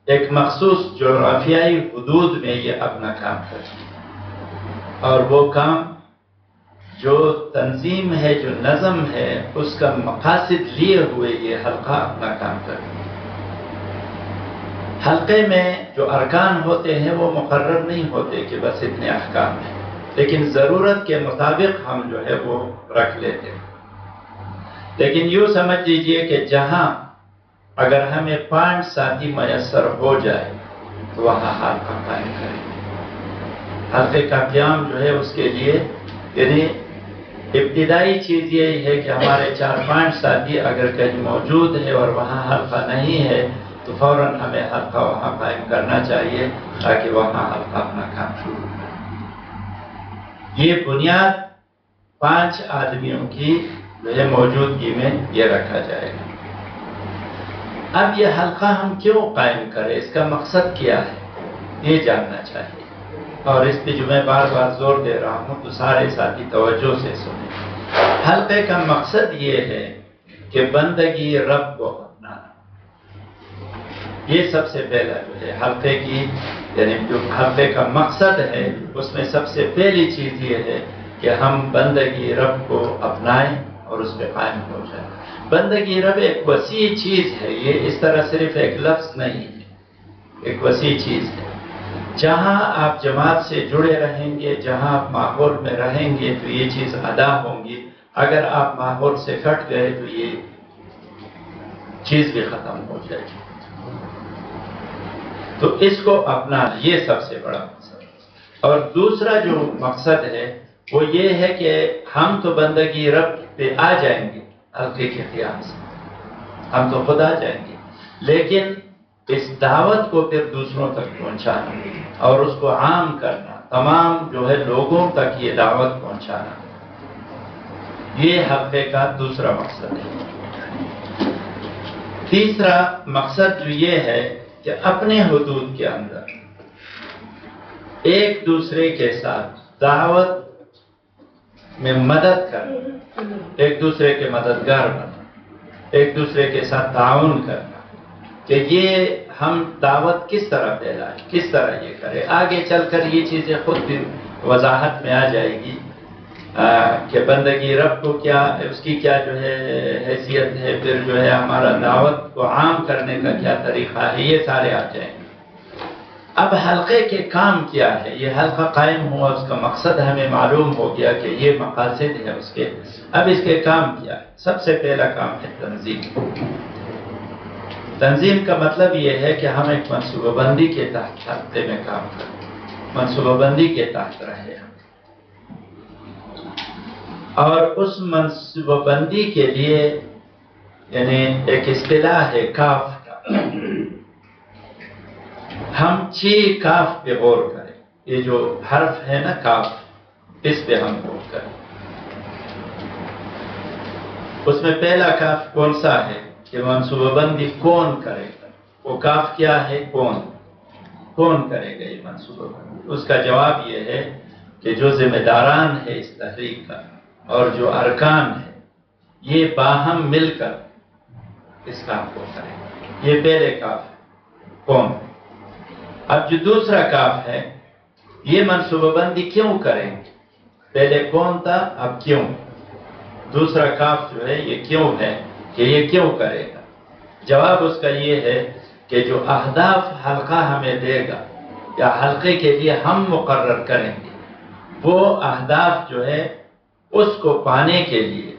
ایک مخصوص جغرافیائی حدود میں یہ اپنا کام کرتی ہے، اور وہ کام جو تنظیم ہے، جو نظم ہے، اس کا مقاصد لیے ہوئے یہ حلقہ اپنا کام کرتی ہے۔ حلقے میں جو ارکان ہوتے ہیں وہ مقرر نہیں ہوتے کہ بس اتنے احکام ہیں، لیکن ضرورت کے مطابق ہم جو ہے وہ رکھ لیتے ہیں۔ لیکن یوں سمجھ لیجئے کہ جہاں اگر ہمیں 5 ساتھی میسر ہو جائے تو وہاں حلقہ قائم کریں گے۔ حلقے کا قیام جو ہے اس کے لیے، یعنی ابتدائی چیز یہی ہے کہ ہمارے 4-5 ساتھی اگر کہیں موجود ہے اور وہاں حلقہ نہیں ہے تو فوراً ہمیں حلقہ وہاں قائم کرنا چاہیے تاکہ وہاں حلقہ اپنا کام شروع کرے۔ یہ بنیاد 5 آدمیوں کی جو ہے موجودگی میں یہ رکھا جائے گا۔ اب یہ حلقہ ہم کیوں قائم کریں، اس کا مقصد کیا ہے، یہ جاننا چاہیے، اور اس پہ جو میں بار بار زور دے رہا ہوں تو سارے ساتھی توجہ سے سنیں۔ حلقے کا مقصد یہ ہے کہ بندگی رب کو اپنانا، یہ سب سے پہلا جو ہے حلقے کی، یعنی جو حلقے کا مقصد ہے اس میں سب سے پہلی چیز یہ ہے کہ ہم بندگی رب کو اپنائیں اور اس پہ قائم ہو جائیں۔ بندگی رب ایک وسیع چیز ہے، یہ اس طرح صرف ایک لفظ نہیں ہے، ایک وسیع چیز ہے۔ جہاں آپ جماعت سے جڑے رہیں گے، جہاں آپ ماحول میں رہیں گے تو یہ چیز ادا ہوں گی، اگر آپ ماحول سے کٹ گئے تو یہ چیز بھی ختم ہو جائے گی۔ تو اس کو اپنا، یہ سب سے بڑا مقصد ہے۔ اور دوسرا جو مقصد ہے وہ یہ ہے کہ ہم تو بندگی رب پہ آ جائیں گے حلقے کے قیام سے، ہم تو خود آ جائیں گے، لیکن اس دعوت کو پھر دوسروں تک پہنچانا اور اس کو عام کرنا، تمام جو ہے لوگوں تک یہ دعوت پہنچانا، یہ حلقے کا دوسرا مقصد ہے۔ تیسرا مقصد جو یہ ہے کہ اپنے حدود کے اندر ایک دوسرے کے ساتھ دعوت میں مدد کرنا، ایک دوسرے کے مددگار بننا، ایک دوسرے کے ساتھ تعاون کرنا، کہ یہ ہم دعوت کس طرح پھیلائیں، کس طرح یہ کریں۔ آگے چل کر یہ چیزیں خود بھی وضاحت میں آ جائے گی کہ بندگی رب کو کیا، اس کی کیا جو ہے حیثیت ہے، پھر جو ہے ہمارا دعوت کو عام کرنے کا کیا طریقہ ہے، یہ سارے آ جائیں گے۔ اب حلقے کے کام کیا ہے، یہ حلقہ قائم ہوا، اس کا مقصد ہمیں معلوم ہو گیا کہ یہ مقاصد ہے اس کے۔ اب اس کے کام کیا ہے؟ سب سے پہلا کام ہے تنظیم۔ تنظیم کا مطلب یہ ہے کہ ہم ایک منصوبہ بندی کے تحت حلقے میں کام کریں، منصوبہ بندی کے تحت رہے ہم، اور اس منصوبہ بندی کے لیے یعنی ایک اصطلاح ہے کاف کا، ہم 6 کاف پہ غور کریں۔ یہ جو حرف ہے نا کاف، اس پہ ہم غور کریں۔ اس میں پہلا کاف کون سا ہے کہ منصوبہ بندی کون کرے گا، وہ کاف کیا ہے، کون کرے گا یہ منصوبہ بندی۔ اس کا جواب یہ ہے کہ جو ذمہ داران ہے اس تحریک کا، اور جو ارکان ہے یہ باہم مل کر اس کام کو کریں. یہ پہلے کاف ہے کون. اب جو دوسرا کاف ہے یہ منصوبہ بندی کیوں کریں گے. پہلے کون تھا اب کیوں. دوسرا کاف جو ہے یہ کیوں ہے کہ یہ کیوں کرے گا. جواب اس کا یہ ہے کہ جو اہداف حلقہ ہمیں دے گا یا حلقے کے لیے ہم مقرر کریں گے وہ اہداف جو ہے اس کو پانے کے لیے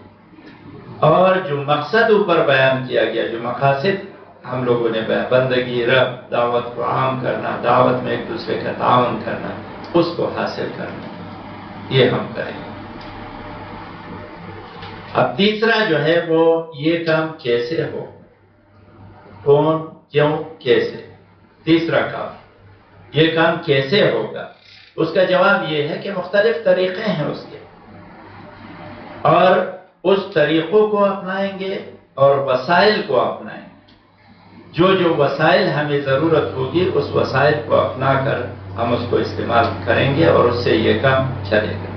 اور جو مقصد اوپر بیان کیا گیا جو مقاصد ہم لوگوں نے بیان بندگی رب دعوت کو عام کرنا دعوت میں ایک دوسرے کا تعاون کرنا اس کو حاصل کرنا یہ ہم کریں گے. اب تیسرا جو ہے وہ یہ کام کیسے ہو. کون کیوں کیسے. تیسرا کام یہ کام کیسے ہوگا. اس کا جواب یہ ہے کہ مختلف طریقے ہیں اس کے اور اس طریقوں کو اپنائیں گے اور وسائل کو اپنائیں گے. جو وسائل ہمیں ضرورت ہوگی اس وسائل کو اپنا کر ہم اس کو استعمال کریں گے اور اس سے یہ کام چلے گا.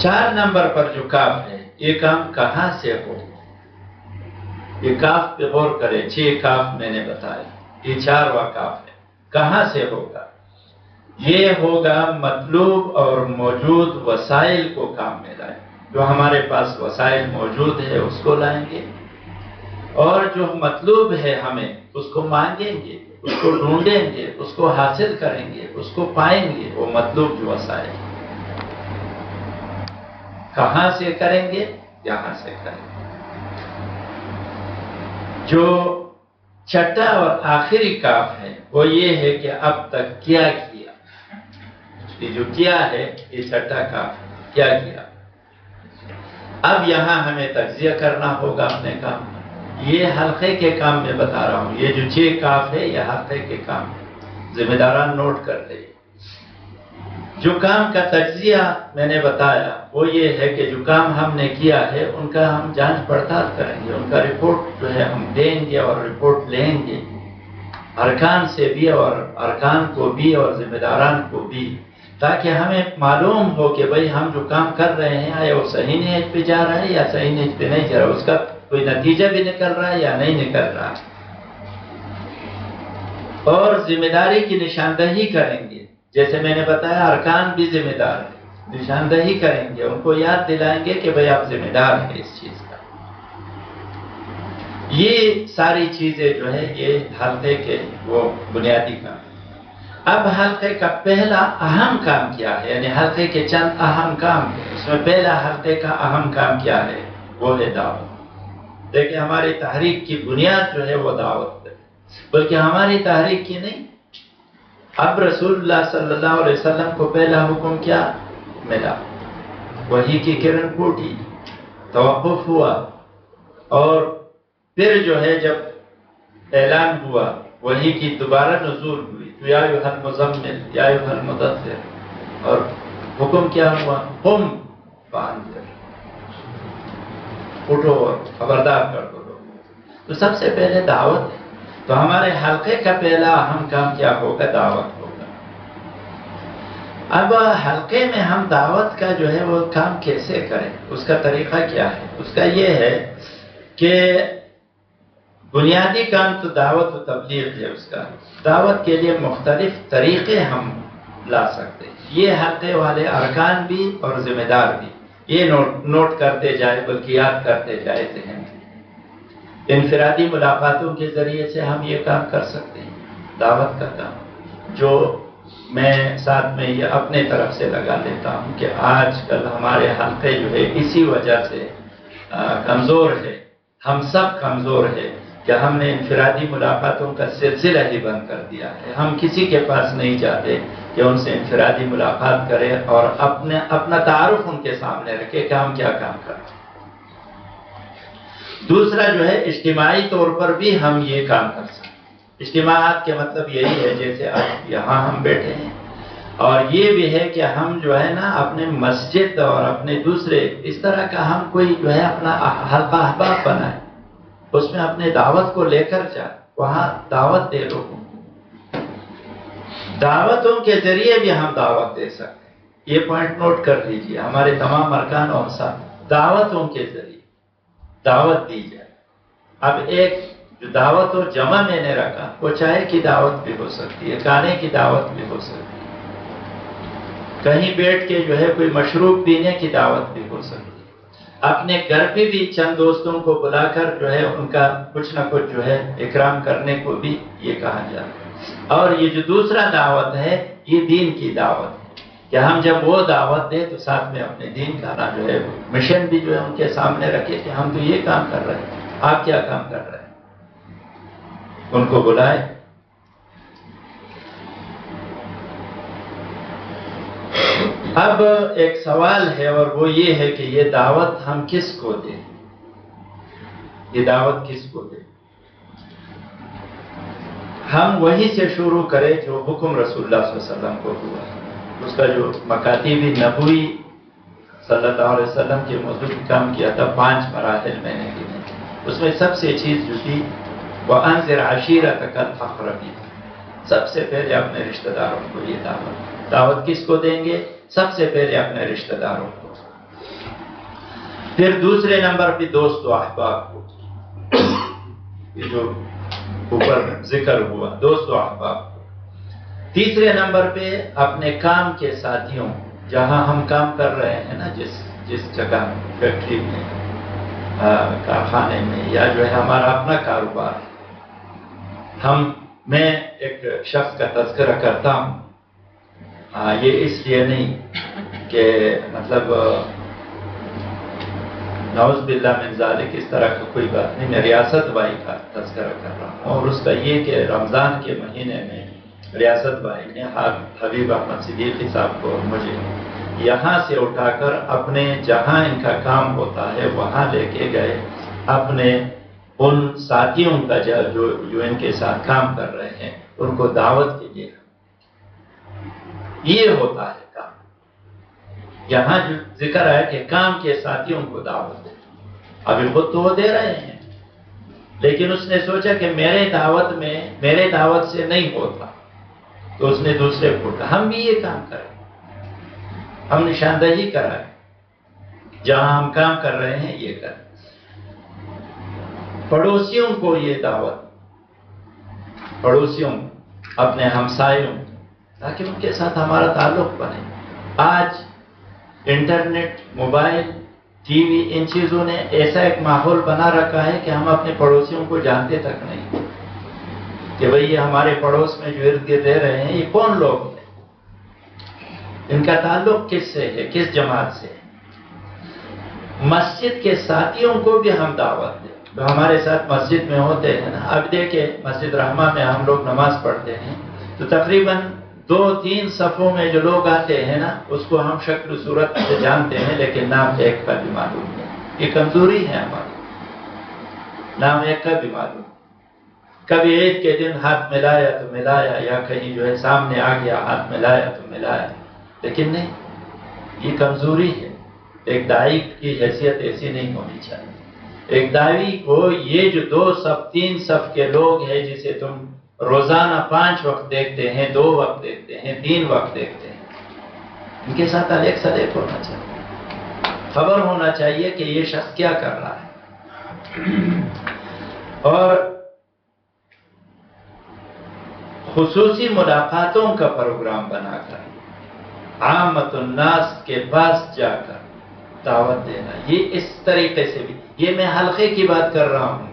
4 نمبر پر جو کاف ہے یہ کام کہاں سے ہو. یہ کاف پہ غور کرے. 6 کاف میں نے بتایا یہ 4واں کاف ہے. کہاں سے ہوگا. یہ ہوگا مطلوب اور موجود وسائل کو کام میں لائیں. جو ہمارے پاس وسائل موجود ہے اس کو لائیں گے اور جو مطلوب ہے ہمیں اس کو مانگیں گے اس کو ڈھونڈیں گے اس کو حاصل کریں گے اس کو پائیں گے. وہ مطلوب جو وسائل کہاں سے کریں گے یہاں سے کریں گے. جو چھٹا اور آخری کاف ہے وہ یہ ہے کہ اب تک کیا کیا. یہ جو کیا ہے یہ چھٹا کاف کیا کیا. اب یہاں ہمیں تجزیہ کرنا ہوگا اپنے کام. یہ حلقے کے کام میں بتا رہا ہوں. یہ جو 6 کاف ہے یہ حلقے کے کام ہے. ذمہ داران نوٹ کر لیں. جو کام کا تجزیہ میں نے بتایا وہ یہ ہے کہ جو کام ہم نے کیا ہے ان کا ہم جانچ پڑتال کریں گے. ان کا رپورٹ جو ہے ہم دیں گے اور رپورٹ لیں گے ارکان سے بھی اور ارکان کو بھی اور ذمہ داران کو بھی تاکہ ہمیں معلوم ہو کہ بھئی ہم جو کام کر رہے ہیں آیا وہ صحیح نیت پہ جا رہا ہے یا صحیح نیت پہ نہیں جا رہا. اس کا کوئی نتیجہ بھی نکل رہا ہے یا نہیں نکل رہا. اور ذمہ داری کی نشاندہی کریں گے. جیسے میں نے بتایا ارکان بھی ذمہ دار ہیں. نشاندہی کریں گے ان کو یاد دلائیں گے کہ بھئی آپ ذمہ دار ہیں اس چیز کا. یہ ساری چیزیں جو ہے یہ حلقے کے وہ بنیادی کام. اب حلقے کا پہلا اہم کام کیا ہے یعنی حلقے کے چند اہم کام ہیں. اس میں پہلا حلقے کا اہم کام کیا ہے وہ ہے دعوت. دیکھیں ہماری تحریک کی بنیاد جو ہے وہ دعوت ہے بلکہ ہماری تحریک کی نہیں. اب رسول اللہ صلی اللہ علیہ وسلم کو پہلا حکم کیا ملا. وحی کی کرن پھوٹی توقف ہوا اور پھر جو ہے جب اعلان ہوا وحی کی دوبارہ نزول ہوئی تو یا ایھا المزمل یا ایھا المدثر اور حکم کیا ہوا قم فانذر اٹھو اور خبردار کر دو لوگوں. تو سب سے پہلے دعوت ہے. تو ہمارے حلقے کا پہلا اہم کام کیا ہوگا دعوت ہوگا. اب حلقے میں ہم دعوت کا جو ہے وہ کام کیسے کریں اس کا طریقہ کیا ہے. اس کا یہ ہے کہ بنیادی کام تو دعوت و تبلیغ ہے. اس کا دعوت کے لیے مختلف طریقے ہم لا سکتے ہیں. یہ حلقے والے ارکان بھی اور ذمہ دار بھی یہ نوٹ کرتے جائے بلکہ یاد کرتے جائے ذہن میں. انفرادی ملاقاتوں کے ذریعے سے ہم یہ کام کر سکتے ہیں. دعوت کا کام جو میں ساتھ میں یہ اپنے طرف سے لگا لیتا ہوں کہ آج کل ہمارے حلقے جو ہے اسی وجہ سے کمزور ہے. ہم سب کمزور ہے کہ ہم نے انفرادی ملاقاتوں کا سلسلہ ہی بند کر دیا ہے. ہم کسی کے پاس نہیں جاتے کہ ان سے انفرادی ملاقات کریں اور اپنا تعارف ان کے سامنے رکھے کہ ہم کیا کام کرتے ہیں. دوسرا جو ہے اجتماعی طور پر بھی ہم یہ کام کر سکتے ہیں. اجتماعات کے مطلب یہی ہے جیسے آج یہاں ہم بیٹھے ہیں اور یہ بھی ہے کہ ہم جو ہے نا اپنے مسجد اور اپنے دوسرے اس طرح کا ہم کوئی جو ہے اپنا حلقہ احباب بنائیں اس میں اپنے دعوت کو لے کر جائیں وہاں دعوت دے لوگوں. دعوتوں کے ذریعے بھی ہم دعوت دے سکتے ہیں. یہ پوائنٹ نوٹ کر لیجیے، ہمارے تمام ارکان اور ساتھ دعوتوں کے ذریعے دعوت دی جائے۔ اب ایک جو دعوت اور جمع میں نے رکھا، وہ چائے کی دعوت بھی ہو سکتی ہے، کھانے کی دعوت بھی ہو سکتی ہے، کہیں بیٹھ کے جو ہے کوئی مشروب پینے کی دعوت بھی ہو سکتی ہے، اپنے گھر پہ بھی چند دوستوں کو بلا کر جو ہے ان کا کچھ نہ کچھ جو ہے اکرام کرنے کو بھی یہ کہا جاتا ہے۔ اور یہ جو دوسرا دعوت ہے، یہ دین کی دعوت ہے کہ ہم جب وہ دعوت دیں تو ساتھ میں اپنے دین کا نا جو ہے مشن بھی جو ہے ان کے سامنے رکھے کہ ہم تو یہ کام کر رہے ہیں، آپ کیا کام کر رہے ہیں، ان کو بلائے۔ اب ایک سوال ہے اور وہ یہ ہے کہ یہ دعوت ہم کس کو دیں، یہ دعوت کس کو دیں؟ ہم وہیں سے شروع کریں جو حکم رسول اللہ صلی اللہ علیہ وسلم کو ہوا ہے، اس کا جو مکاتیب نبوی صلی اللہ علیہ وسلم کے موضوع پہ کام کیا تھا، 5 مراحل میں نے گنے، اس میں سب سے چیز جو تھی وَأَنذِرْ عَشِيرَتَكَ الْأَقْرَبِينَ، سب سے پہلے اپنے رشتہ داروں کو یہ دعوت کس کو دیں گے؟ سب سے پہلے اپنے رشتہ داروں کو، پھر دوسرے نمبر پہ دوست و احباب کو، یہ جو اوپر ذکر ہوا دوست و احباب کو، تیسرے نمبر پہ اپنے کام کے ساتھیوں، جہاں ہم کام کر رہے ہیں نا، جس جگہ فیکٹری میں، کارخانے میں، یا جو ہے ہمارا اپنا کاروبار ہے، میں ایک شخص کا تذکرہ کرتا ہوں، یہ اس لیے نہیں کہ مطلب نعوذ باللہ من ذالک اس طرح کا کوئی بات نہیں، میں ریاست بھائی کا تذکرہ کر رہا ہوں، اور اس کا یہ کہ رمضان کے مہینے میں ریاست بھائی نے حبیب احمد صدیقی صاحب کو اور مجھے یہاں سے اٹھا کر اپنے جہاں ان کا کام ہوتا ہے وہاں لے کے گئے، اپنے ان ساتھیوں کا جو ان کے ساتھ کام کر رہے ہیں ان کو دعوت کے لیے، یہ ہوتا ہے کام۔ یہاں جو ذکر ہے کہ کام کے ساتھیوں کو دعوت دے، ابھی خود تو وہ دے رہے ہیں، لیکن اس نے سوچا کہ میرے دعوت سے نہیں ہوتا، تو اس نے دوسرے کو کہا ہم بھی یہ کام کریں، ہم نشاندہی کرائیں، جہاں ہم کام کر رہے ہیں یہ کریں، پڑوسیوں کو یہ دعوت، پڑوسیوں، اپنے ہمسایوں، تاکہ ان کے ساتھ ہمارا تعلق بنے۔ آج انٹرنیٹ، موبائل، ٹی وی، ان چیزوں نے ایسا ایک ماحول بنا رکھا ہے کہ ہم اپنے پڑوسیوں کو جانتے تک نہیں کہ بھئی یہ ہمارے پڑوس میں جو ارد گرد رہ رہے ہیں یہ کون لوگ ہیں، ان کا تعلق کس سے ہے، کس جماعت سے ہے۔ مسجد کے ساتھیوں کو بھی ہم دعوت دیں، جو ہمارے ساتھ مسجد میں ہوتے ہیں نا، اب دیکھیں مسجد رحمہ میں ہم لوگ نماز پڑھتے ہیں تو تقریباً 2-3 صفوں میں جو لوگ آتے ہیں نا، اس کو ہم شکل و صورت سے جانتے ہیں لیکن نام ایک کا بھی معلوم نہیں، یہ کمزوری ہے ہماری، نام ایک کا بھی معلوم، کبھی عید کے دن ہاتھ ملایا تو ملایا، یا کہیں جو ہے سامنے آ گیا ہاتھ ملایا تو ملایا، لیکن نہیں، یہ کمزوری ہے۔ ایک داعی کی حیثیت ایسی نہیں ہونی چاہیے۔ ایک داعی کو یہ جو 2 صف 3 صف کے لوگ ہیں جسے تم روزانہ 5 وقت دیکھتے ہیں، 2 وقت دیکھتے ہیں، 3 وقت دیکھتے ہیں، ان کے ساتھ الیک سلیک ہونا چاہیے، خبر ہونا چاہیے کہ یہ شخص کیا کر رہا ہے۔ اور خصوصی ملاقاتوں کا پروگرام بنا کر عامت الناس کے پاس جا کر دعوت دینا، یہ اس طریقے سے بھی، یہ میں حلقے کی بات کر رہا ہوں،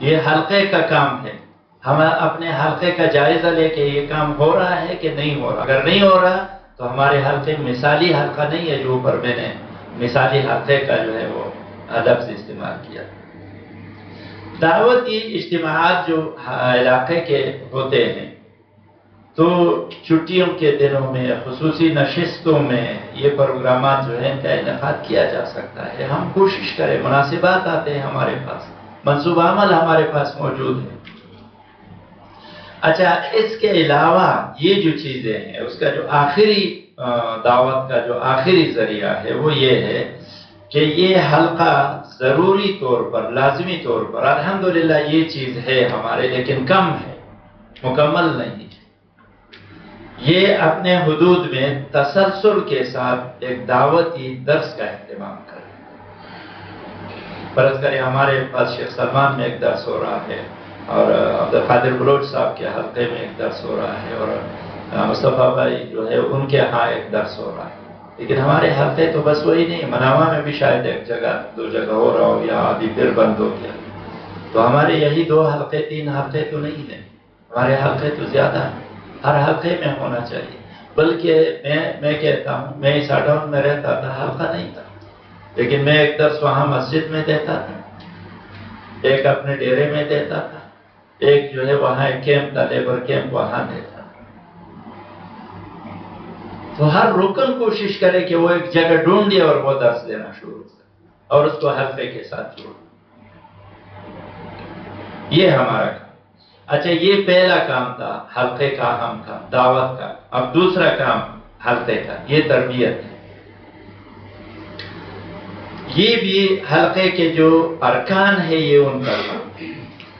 یہ حلقے کا کام ہے، ہم اپنے حلقے کا جائزہ لے کے یہ کام ہو رہا ہے کہ نہیں ہو رہا، اگر نہیں ہو رہا تو ہمارے حلقے مثالی حلقہ نہیں ہے، جو اوپر میں نے مثالی حلقے کا جو ہے وہ لفظ استعمال کیا۔ دعوتی اجتماعات جو علاقے کے ہوتے ہیں تو چھٹیوں کے دنوں میں، خصوصی نشستوں میں یہ پروگرامات جو ہیں ان کا انعقاد کیا جا سکتا ہے، ہم کوشش کریں، مناسبات آتے ہیں ہمارے پاس، منصوبہ عمل ہمارے پاس موجود ہے۔ اچھا، اس کے علاوہ یہ جو چیزیں ہیں اس کا جو آخری دعوت کا جو آخری ذریعہ ہے وہ یہ ہے کہ یہ حلقہ ضروری طور پر، لازمی طور پر، الحمدللہ یہ چیز ہے ہمارے، لیکن کم ہے، مکمل نہیں ہے۔ یہ اپنے حدود میں تسلسل کے ساتھ ایک دعوتی درس کا اہتمام کریں. فرض کریں ہمارے پاس شیخ سلمان میں ایک درس ہو رہا ہے، اور عبدالقادر بلوچ صاحب کے حلقے میں ایک درس ہو رہا ہے، اور مصطفیٰ بھائی جو ہے ان کے ہاں ایک درس ہو رہا ہے. لیکن ہمارے حلقے تو بس وہی نہیں، مناوا میں بھی شاید ایک جگہ 2 جگہ ہو رہا ہو، یا ابھی پھر بند ہو گیا. تو ہمارے یہی 2 حلقے 3 حلقے تو نہیں ہیں، ہمارے حلقے تو زیادہ ہیں. ہر حلقے میں ہونا چاہیے. بلکہ میں کہتا ہوں، میں اس اڈاؤن میں رہتا تھا، حلقہ نہیں تھا، لیکن میں ایک درس وہاں مسجد میں دیتا تھا، ایک اپنے ڈیرے میں دیتا تھا، ایک جو ہے وہاں ایک کیمپ تھا، لیبر کیمپ، وہاں دیتا. تو ہر رکن کوشش کرے کہ وہ ایک جگہ ڈھونڈے اور وہ درس دینا شروع کرے اور اس کو حلقے کے ساتھ جوڑے. یہ ہمارا کام. اچھا، یہ پہلا کام تھا حلقے کا، اہم کام، دعوت کا. اب دوسرا کام حلقے کا، یہ تربیت ہے. یہ بھی حلقے کے جو ارکان ہے، یہ ان کا کام.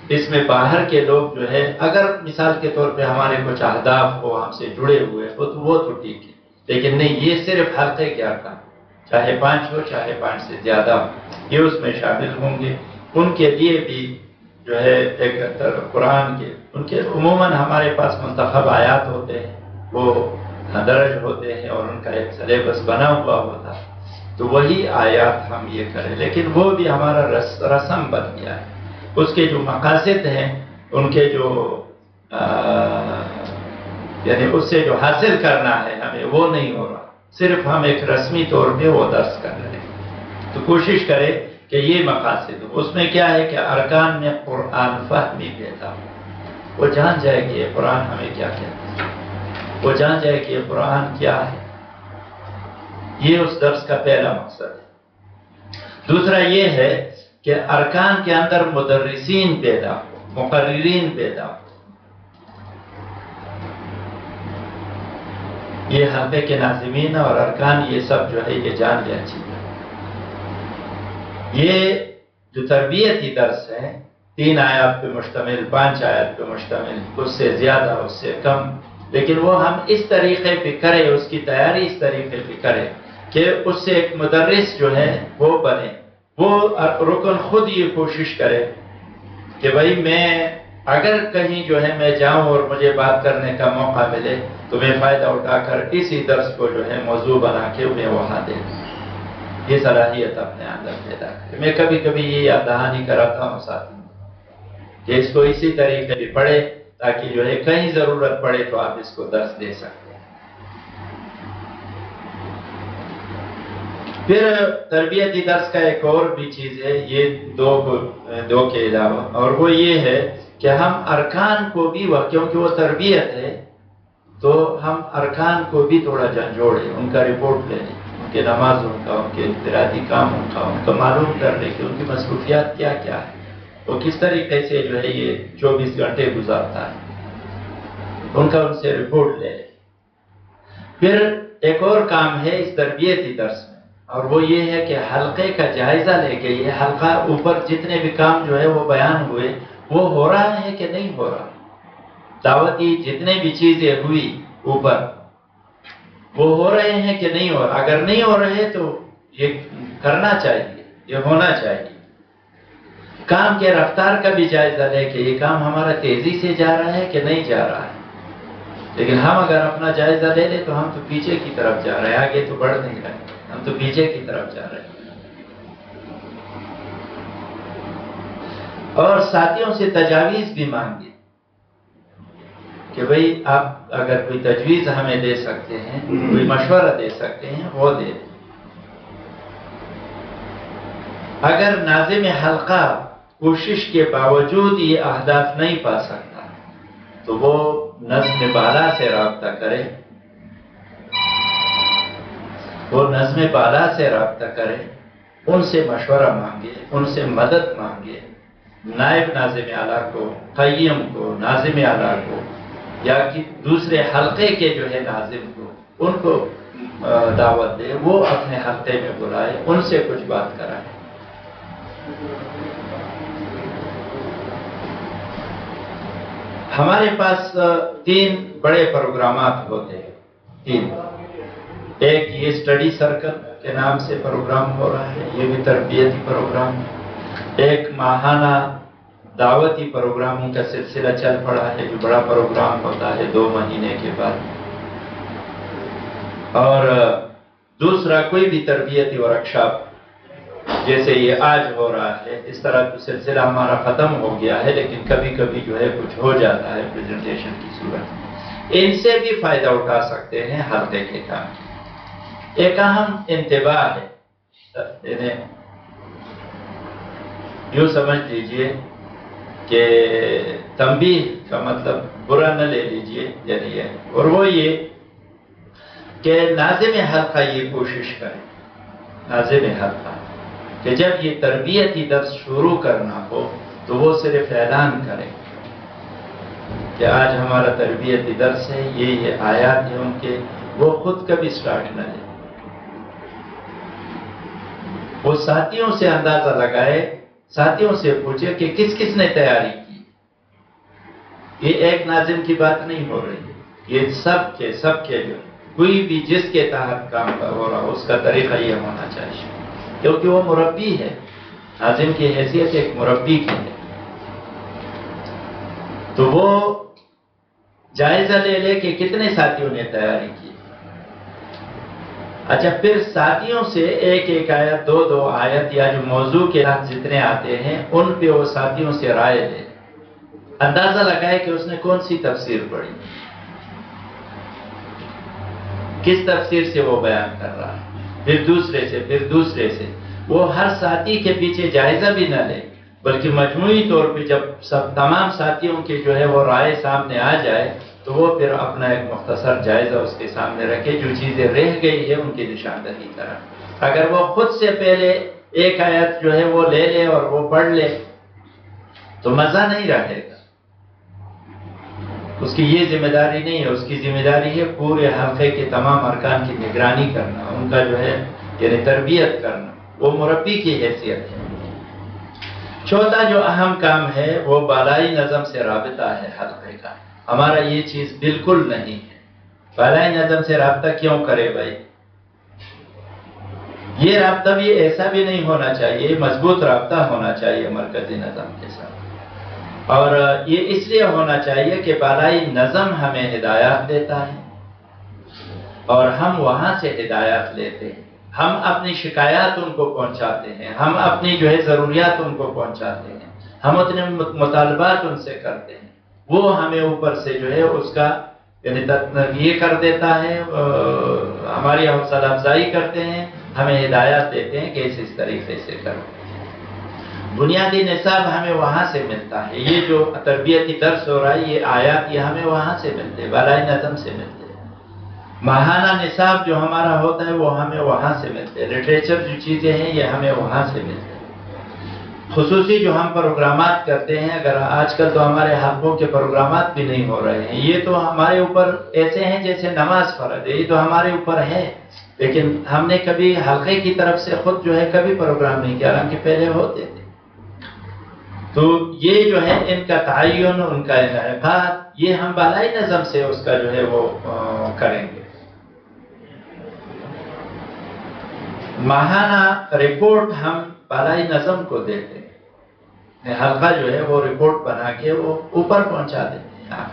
اس میں باہر کے لوگ جو ہے، اگر مثال کے طور پہ ہمارے کچھ اہداف ہو ہم سے جڑے ہوئے ہو تو وہ تو ٹھیک ہے، لیکن نہیں، یہ صرف حلقے کے ارکان، چاہے 5 ہو چاہے 5 سے زیادہ ہو، یہ اس میں شامل ہوں گے. ان کے لیے بھی جو ہے ایک قرآن کے، ان کے عموماً ہمارے پاس منتخب آیات ہوتے ہیں، وہ درج ہوتے ہیں، اور ان کا ایک سلیبس بنا ہوا ہوتا ہے. تو وہی آیات ہم یہ کریں، لیکن وہ بھی ہمارا رسم بن گیا ہے. اس کے جو مقاصد ہیں، ان کے جو یعنی اس سے جو حاصل کرنا ہے ہمیں، وہ نہیں ہو رہا. صرف ہم ایک رسمی طور پہ وہ درس کر رہے ہیں. تو کوشش کرے کہ یہ مقاصد ہو. اس میں کیا ہے کہ ارکان میں قرآن فہمی پیدا ہو. وہ جان جائے کہ یہ قرآن ہمیں کیا کہتا ہے، وہ جان جائے کہ یہ قرآن کیا ہے. یہ اس درس کا پہلا مقصد ہے. دوسرا یہ ہے کہ ارکان کے اندر مدرسین پیدا ہو، مقررین پیدا ہو. یہ حلقے کے ناظمین اور ارکان، یہ سب جو ہے یہ جان لے اچھی طرح. یہ جو تربیتی درس ہے، 3 آیات پہ مشتمل، 5 آیات پہ مشتمل، اس سے زیادہ اس سے کم، لیکن وہ ہم اس طریقے پہ کریں، اس کی تیاری اس طریقے پہ کریں کہ اس سے ایک مدرس جو ہے وہ بنے. وہ رکن خود یہ کوشش کرے کہ بھائی میں اگر کہیں جو ہے میں جاؤں اور مجھے بات کرنے کا موقع ملے تو میں فائدہ اٹھا کر اسی درس کو جو ہے موضوع بنا کے میں وہاں دے. یہ صلاحیت اپنے اندر پیدا کرے. میں کبھی کبھی یہ یاد دہانی کراتا ہوں ساتھیوں کہ اس کو اسی طریقے سے پڑھے تاکہ جو ہے کہیں ضرورت پڑے تو آپ اس کو درس دے سکتے ہیں. پھر تربیتی درس کا ایک اور بھی چیز ہے، یہ 2 کے علاوہ، اور وہ یہ ہے کہ ہم ارکان کو بھی، کیونکہ وہ تربیت ہے تو ہم ارکان کو بھی تھوڑا جھنجھوڑیں، ان کا رپورٹ لیں، ان کے نماز، ان کے انفرادی کام، ان کا معلوم کر لیں کہ ان کی مصروفیات کیا کیا ہے، وہ کس طریقے سے جو ہے یہ 24 گھنٹے گزارتا ہے، ان کا ان سے رپورٹ لے. پھر ایک اور کام ہے اس تربیتی درس میں، اور وہ یہ ہے کہ حلقے کا جائزہ لے کے یہ حلقہ اوپر جتنے بھی کام جو ہے وہ بیان ہوئے، وہ ہو رہا ہے کہ نہیں ہو رہا. دعوتی جتنے بھی چیزیں ہوئی اوپر، وہ ہو رہے ہیں کہ نہیں ہو رہا. اگر نہیں ہو رہے تو یہ کرنا چاہیے، یہ ہونا چاہیے. کام کے رفتار کا بھی جائزہ لے کہ یہ کام ہمارا تیزی سے جا رہا ہے کہ نہیں جا رہا ہے. لیکن ہم اگر اپنا جائزہ لے لیں تو ہم تو پیچھے کی طرف جا رہے ہیں، آگے تو بڑھ نہیں رہے، ہم تو پیچھے کی طرف جا رہے ہیں. اور ساتھیوں سے تجاویز بھی مانگے کہ بھئی آپ اگر کوئی تجویز ہمیں دے سکتے ہیں، کوئی مشورہ دے سکتے ہیں، وہ دے دیں. اگر ناظم حلقہ کوشش کے باوجود یہ اہداف نہیں پا سکتا تو وہ نظم بالا سے رابطہ کرے، وہ نظم بالا سے رابطہ کرے، ان سے مشورہ مانگے، ان سے مدد مانگے. نائب ناظم اعلیٰ کو، قیم کو، ناظم اعلیٰ کو، یا کہ دوسرے حلقے کے جو ہے ناظم کو، ان کو دعوت دے، وہ اپنے حلقے میں بلائے، ان سے کچھ بات کرائے. ہمارے پاس 3 بڑے پروگرامات ہوتے ہیں، 3۔ ایک یہ اسٹڈی سرکل کے نام سے پروگرام ہو رہا ہے، یہ بھی تربیتی پروگرام ہے۔ ایک ماہانہ دعوتی پروگراموں کا سلسلہ چل پڑا ہے، جو بڑا پروگرام ہوتا ہے 2 مہینے کے بعد۔ اور دوسرا کوئی بھی تربیتی ورکشاپ جیسے یہ آج ہو رہا ہے، اس طرح تو سلسلہ ہمارا ختم ہو گیا ہے، لیکن کبھی کبھی جو ہے کچھ ہو جاتا ہے پریزنٹیشن کی صورت۔ ان سے بھی فائدہ اٹھا سکتے ہیں حلقے کے کام کی۔ ایک اہم انتباہ ہے، یوں سمجھ لیجئے کہ تنبیہ کا مطلب برا نہ لے لیجئے، یعنی اور وہ یہ کہ ناظم حلقہ یہ کوشش کرے، ناظم حلقہ، کہ جب یہ تربیتی درس شروع کرنا ہو تو وہ صرف اعلان کرے کہ آج ہمارا تربیتی درس ہے، یہ آیات ہیں ان کے، وہ خود کبھی سٹارٹ نہ لے، وہ ساتھیوں سے اندازہ لگائے، ساتھیوں سے پوچھے کہ کس کس نے تیاری کی۔ یہ ایک ناظم کی بات نہیں ہو رہی ہے، یہ سب کے جو کوئی بھی جس کے تحت کام ہو رہا ہو اس کا طریقہ یہ ہونا چاہیے، کیونکہ وہ مربی ہے، ناظم کی حیثیت ایک مربی کی ہے، تو وہ جائزہ لے لے کہ کتنے ساتھیوں نے تیاری کی۔ اچھا، پھر ساتھیوں سے ایک آیت، 2 آیت یا جو موضوع کے ساتھ جتنے آتے ہیں ان پہ وہ ساتھیوں سے رائے لے، اندازہ لگائے کہ اس نے کون سی تفسیر پڑھی، کس تفسیر سے وہ بیان کر رہا ہے، پھر دوسرے سے وہ ہر ساتھی کے پیچھے جائزہ بھی نہ لے، بلکہ مجموعی طور پہ جب تمام ساتھیوں کی جو ہے وہ رائے سامنے آ جائے تو وہ پھر اپنا ایک مختصر جائزہ اس کے سامنے رکھے، جو چیزیں رہ گئی ہے ان کی نشاندہی طرح۔ اگر وہ خود سے پہلے ایک آیت جو ہے وہ لے لے اور وہ پڑھ لے تو مزہ نہیں رہے گا، اس کی یہ ذمہ داری نہیں ہے، اس کی ذمہ داری ہے پورے حلقے کے تمام ارکان کی نگرانی کرنا، ان کا جو ہے یعنی تربیت کرنا، وہ مربی کی حیثیت ہے۔ چوتھا جو اہم کام ہے وہ بالائی نظم سے رابطہ ہے حلقے کا، ہمارا یہ چیز بالکل نہیں ہے۔ بالائی نظم سے رابطہ کیوں کرے بھائی؟ یہ رابطہ بھی ایسا بھی نہیں ہونا چاہیے، مضبوط رابطہ ہونا چاہیے مرکزی نظم کے ساتھ، اور یہ اس لیے ہونا چاہیے کہ بالائی نظم ہمیں ہدایات دیتا ہے اور ہم وہاں سے ہدایات لیتے ہیں، ہم اپنی شکایات ان کو پہنچاتے ہیں، ہم اپنی جو ہے ضروریات ان کو پہنچاتے ہیں، ہم اپنے مطالبات ان سے کرتے ہیں، وہ ہمیں اوپر سے جو ہے اس کا یعنی یہ کر دیتا ہے، ہماری حوصلہ افزائی کرتے ہیں، ہمیں ہدایات دیتے ہیں کہ اس طریقے سے کرو۔ بنیادی نصاب ہمیں وہاں سے ملتا ہے، یہ جو تربیتی درس ہو رہا ہے، یہ آیات یہ ہمیں وہاں سے ملتے ہیں، بالائی نظم سے ملتے ہیں۔ ماہانہ نصاب جو ہمارا ہوتا ہے وہ ہمیں وہاں سے ملتے ہیں، لٹریچر جو چیزیں ہیں یہ ہمیں وہاں سے ملتے ہیں۔ خصوصی جو ہم پروگرامات کرتے ہیں، اگر آج کل تو ہمارے حلقوں کے پروگرامات بھی نہیں ہو رہے ہیں، یہ تو ہمارے اوپر ایسے ہیں جیسے نماز فرض ہے، یہ تو ہمارے اوپر ہے، لیکن ہم نے کبھی حلقے کی طرف سے خود جو ہے کبھی پروگرام نہیں کیا، حالانکہ پہلے ہوتے تھے۔ تو یہ جو ہے ان کا تعین، ان کا انعقاد، یہ ہم بالائی نظم سے اس کا جو ہے وہ کریں گے۔ ماہانہ رپورٹ ہم بالائی نظم کو دیتے ہیں، حلقہ جو ہے وہ رپورٹ بنا کے وہ اوپر پہنچا دیتے ہیں۔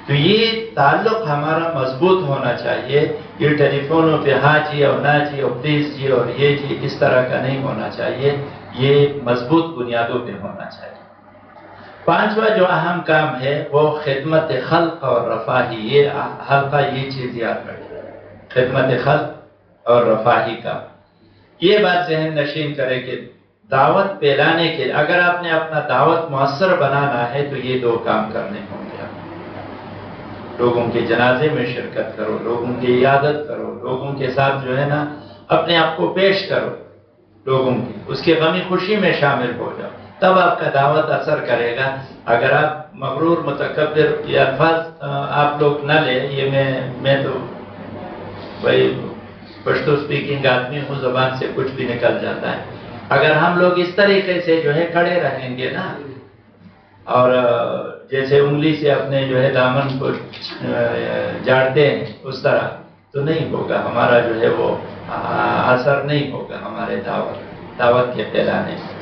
تو یہ تعلق ہمارا مضبوط ہونا چاہیے، یہ ٹیلی فونوں پہ ہاں جی اور نہ جی اور پلیز جی اور یہ جی اس طرح کا نہیں ہونا چاہیے، یہ مضبوط بنیادوں پہ ہونا چاہیے۔ پانچواں جو اہم کام ہے وہ خدمت خلق اور رفاہی، یہ حلقہ یہ چیز یاد رکھے، خدمت خلق اور رفاہی کا۔ یہ بات ذہن نشین کرے کہ دعوت پھیلانے کے اگر آپ نے اپنا دعوت مؤثر بنانا ہے تو یہ 2 کام کرنے ہوں گے۔ لوگوں کے جنازے میں شرکت کرو، لوگوں کی عیادت کرو، لوگوں کے ساتھ جو ہے نا اپنے آپ کو پیش کرو، لوگوں کی اس کے غمی خوشی میں شامل ہو جاؤ، تب آپ کا دعوت اثر کرے گا۔ اگر آپ مغرور متکبر یہ الفاظ آپ لوگ نہ لیں، یہ میں تو بھائی پشتو سپیکنگ آدمی ہوں، زبان سے کچھ بھی نکل جاتا ہے۔ اگر ہم لوگ اس طریقے سے جو ہے کھڑے رہیں گے نا اور جیسے انگلی سے اپنے جو ہے دامن کو جاڑتے ہیں اس طرح تو نہیں ہوگا، ہمارا جو ہے وہ اثر نہیں ہوگا ہمارے دعوت کے پھیلانے سے۔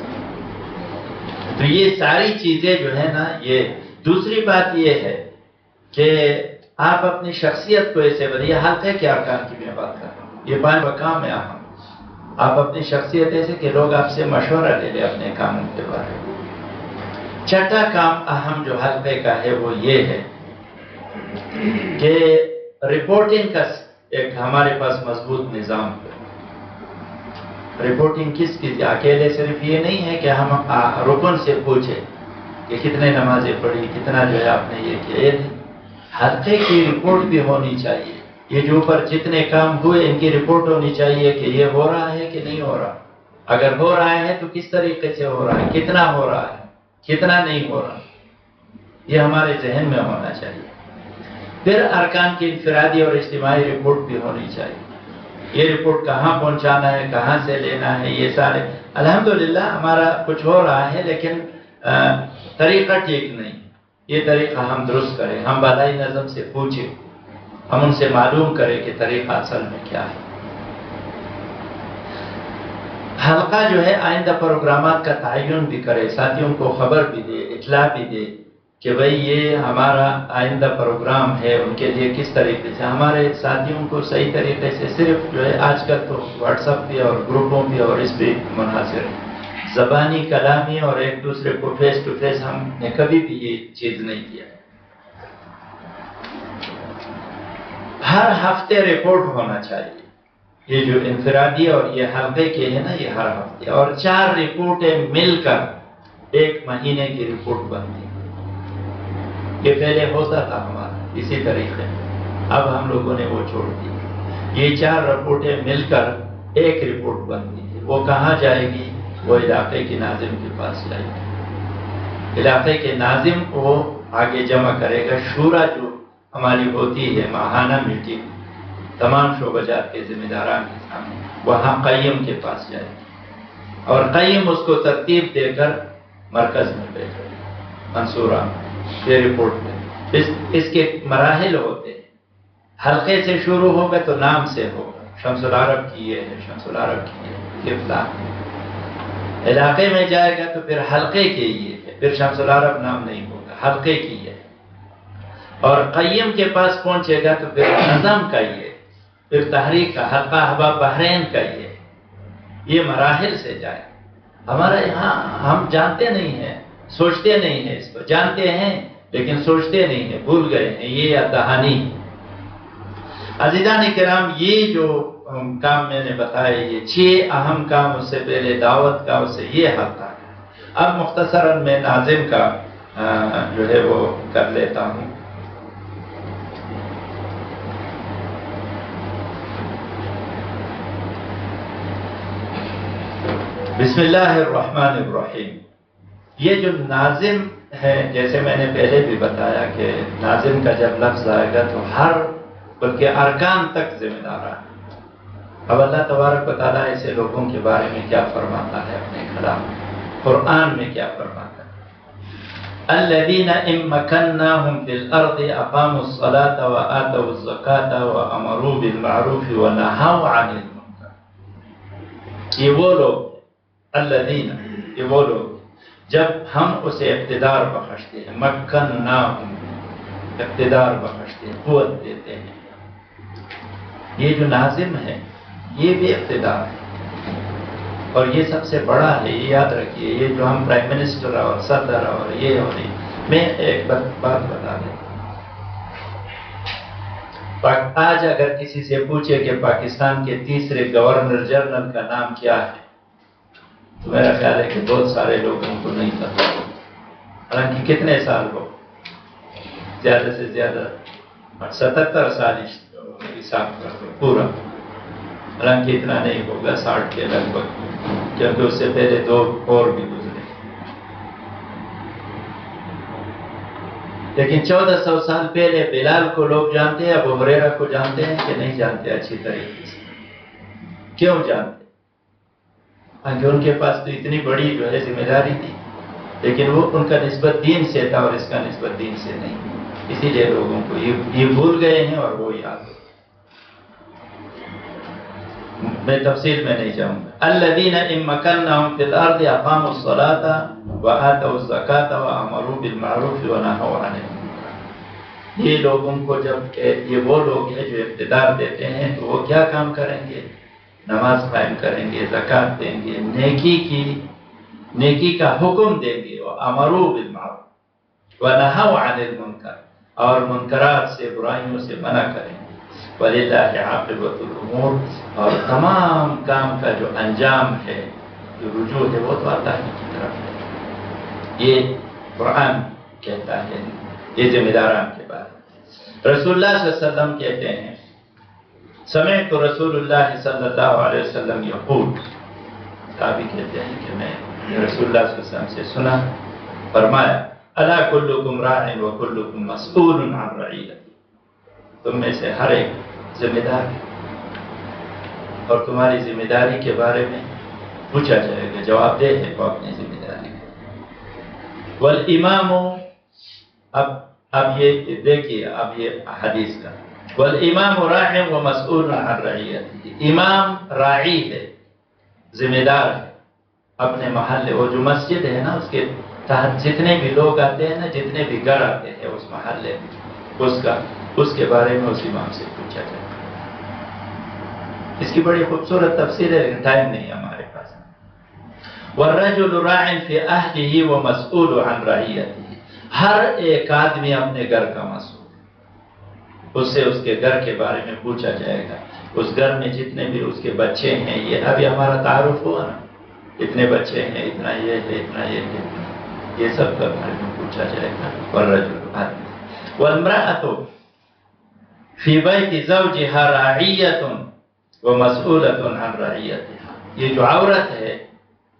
تو یہ ساری چیزیں جو ہے نا، یہ دوسری بات یہ ہے کہ آپ اپنی شخصیت کو ایسے بنائیے، حلقے کے ارکان کی میں بات کر رہا ہوں، یہ 5 مقام ہے اہم۔ آپ اپنی شخصیت ایسے کہ لوگ آپ سے مشورہ لے لیں اپنے کاموں کے بارے میں۔ چھٹا کام اہم جو حلقے کا ہے وہ یہ ہے کہ رپورٹنگ کا ایک ہمارے پاس مضبوط نظام ہے۔ رپورٹنگ کس کی؟ اکیلے صرف یہ نہیں ہے کہ ہم رکن سے پوچھیں کہ کتنے نمازیں پڑھی، کتنا جو ہے آپ نے یہ کیا، یہ نہیں، حلقے کی رپورٹ بھی ہونی چاہیے۔ یہ جو اوپر جتنے کام ہوئے ان کی رپورٹ ہونی چاہیے کہ یہ ہو رہا ہے کہ نہیں ہو رہا، اگر ہو رہا ہے تو کس طریقے سے ہو رہا ہے، کتنا ہو رہا ہے، کتنا نہیں ہو رہا، یہ ہمارے ذہن میں ہونا چاہیے۔ پھر ارکان کی انفرادی اور اجتماعی رپورٹ بھی ہونی چاہیے۔ یہ رپورٹ کہاں پہنچانا ہے، کہاں سے لینا ہے، یہ سارے الحمدللہ ہمارا کچھ ہو رہا ہے، لیکن طریقہ ٹھیک نہیں۔ یہ طریقہ ہم درست کریں، ہم بالائی نظم سے پوچھیں، ہم ان سے معلوم کریں کہ طریقہ اصل میں کیا ہے۔ حلقہ جو ہے آئندہ پروگرامات کا تعین بھی کرے، ساتھیوں کو خبر بھی دے، اطلاع بھی دے کہ بھئی یہ ہمارا آئندہ پروگرام ہے، ان کے لیے کس طریقے سے ہمارے ساتھیوں کو صحیح طریقے سے، صرف جو ہے آج کل تو واٹس ایپ پہ اور گروپوں پہ اور اس پہ منحصر ہے، زبانی کلامی اور ایک دوسرے کو فیس ٹو فیس ہم نے کبھی بھی یہ چیز نہیں کیا۔ ہر ہفتے رپورٹ ہونا چاہیے، یہ جو انفرادی اور یہ حلقے کے ہیں نا، یہ ہر ہفتے، اور 4 رپورٹیں مل کر 1 مہینے کی رپورٹ بنتی ہے۔ یہ پہلے ہوتا تھا ہمارا اسی طریقے، اب ہم لوگوں نے وہ چھوڑ دی۔ یہ 4 رپورٹیں مل کر 1 رپورٹ بنتی ہے، وہ کہاں جائے گی؟ وہ علاقے کے ناظم کے پاس جائے گی۔ علاقے کے ناظم وہ آگے جمع کرے گا، شورا جو ہماری ہوتی ہے ماہانہ میٹنگ تمام شعبہ جات کے ذمہ داران کے سامنے، وہاں قیم کے پاس جائے گا اور قیم اس کو ترتیب دے کر مرکز میں بھیجے گا، منصورہ یہ رپورٹ میں۔ اس کے مراحل ہوتے ہیں، حلقے سے شروع ہوگا تو نام سے ہوگا، شمس العرب کی یہ ہے، شمس العرب کی یہ فلان۔ علاقے میں جائے گا تو پھر حلقے کے یہ ہے، پھر شمس العرب نام نہیں ہوگا، حلقے کی ہے، اور قیم کے پاس پہنچے گا تو پھر نظم کا یہ، پھر تحریک کا، حلقہ احباب بحرین کا یہ مراحل سے جائے۔ ہمارے یہاں ہم جانتے نہیں ہیں، سوچتے نہیں ہیں، اس کو جانتے ہیں لیکن سوچتے نہیں ہیں، بھول گئے ہیں، یہ دہانی۔ عزیزان کرام، یہ جو کام میں نے بتایا، یہ 6 اہم کام، اس سے پہلے دعوت کا، اس سے یہ حلقہ ہے۔ اب مختصراً میں ناظم کا جو ہے وہ کر لیتا ہوں۔ بسم اللہ الرحمن الرحیم۔ یہ جو ناظم ہے، جیسے میں نے پہلے بھی بتایا کہ ناظم کا جب لفظ آئے گا تو ہر بلکہ ارکان تک ذمہ دار ہے۔ اب اللہ تبارک و تعالیٰ ایسے لوگوں کے بارے میں کیا فرماتا ہے اپنے کلام میں، قرآن میں کیا فرماتا ہے؟ الذین ان مکناہم فی الارض اقاموا الصلاة وآتوا الزکاة وامروا بالمعروف ونہوا عن المنکر۔ یہ وہ لوگ، الذین، یہ وہ لوگ جب ہم اسے اقتدار بخشتے ہیں، مکناہم، اقتدار بخشتے ہیں، قوت دیتے ہیں۔ یہ جو ناظم ہے یہ بھی اقتدار ہے، اور یہ سب سے بڑا ہے، یہ یاد رکھیے۔ یہ جو ہم پرائم منسٹر اور صدر اور یہ ہو رہی، میں ایک بات بتا دیں، آج اگر کسی سے پوچھے کہ پاکستان کے تیسرے گورنر جنرل کا نام کیا ہے تو میرا خیال ہے کہ بہت سارے لوگوں کو نہیں پتا، حالانکہ کتنے سال ہو، زیادہ سے زیادہ 77 سال حساب کر لو پورا، حالانکہ اتنا نہیں ہوگا، 60 کے لگ بھگ، کیونکہ اس سے پہلے 2 اور بھی گزرے۔ لیکن 1400 سال پہلے بلال کو لوگ جانتے ہیں، ابو ہریرہ کو جانتے ہیں کہ نہیں جانتے اچھی طریقے سے؟ کیوں جانتے؟ کیونکہ ان کے پاس تو اتنی بڑی جو ہے ذمہ داری تھی، لیکن وہ ان کا نسبت دین سے تھا اور اس کا نسبت دین سے نہیں، اسی لیے لوگوں کو یہ بھول گئے ہیں اور وہ یاد ہے۔ میں تفصیل میں نہیں جاؤں گا۔ الذین ان مکناہم فی الارض اقاموا الصلاۃ وآتوا الزکاۃ وامروا بالمعروف ونہوا عن المنکر۔ یہ لوگوں کو جب یہ وہ لوگ ہیں جو اقتدار دیتے ہیں تو وہ کیا کام کریں گے؟ نماز قائم کریں گے، زکوٰۃ دیں گے، نیکی کا حکم دیں گے، وامروا بالمعروف ونہوا عن المنکر، اور منکرات سے برائیوں سے منع کریں گے۔ وَلِلَّهِ عَاقِبَةُ الْأُمُورِ، اور تمام کام کا جو انجام ہے، جو رجوع ہے، وہ تو اللہ کی طرف ہے۔ یہ قرآن کہتا ہے، یہ ذمہ داران کے بارے میں۔ رسول اللہ صلی اللہ علیہ وسلم کہتے ہیں، سمعت رسول اللہ صلی اللہ علیہ وسلم یقول، صحابی کہتے ہیں کہ میں رسول اللہ صلی اللہ علیہ وسلم سے سنا، فرمایا الا کلکم راع وکلکم مسئول عن رعیتہ، تم میں سے ہر ایک ذمہ دار ہے اور تمہاری ذمہ داری کے بارے میں پوچھا جائے گا، جواب دہ ہے وہ اپنی ذمہ داری کا۔ والامام، اب یہ دیکھیے، اب یہ حدیث کا، والامام راع ومسئول عن رعیتہ، امام راعی ہے، ذمہ دار ہے اپنے محلے، وہ جو مسجد ہے نا اس کے تحت جتنے بھی لوگ آتے ہیں نا، جتنے بھی گھر آتے ہیں اس محلے میں، اس کے بارے میں اس امام سے پوچھا جائے۔ اس کی بڑی خوبصورت تفسیر ہے لیکن ٹائم نہیں ہمارے پاس۔ والرجل راع فی اہلہ ومسئول عن رعیتہ، ہر ایک آدمی اپنے گھر کا مسئول ہے، اس سے اس کے گھر کے بارے میں پوچھا جائے گا۔ اس گھر میں جتنے بھی اس کے بچے ہیں، یہ ابھی ہمارا تعارف ہوا نا، اتنے بچے ہیں، اتنا یہ ہے، اتنا یہ ہے، یہ سب کا بارے میں پوچھا جائے گا۔ والرجل آدمی، والمرأۃ فی بیت زوجہا راعیۃ ومسئولۃ عن رعیتہا، یہ جو عورت ہے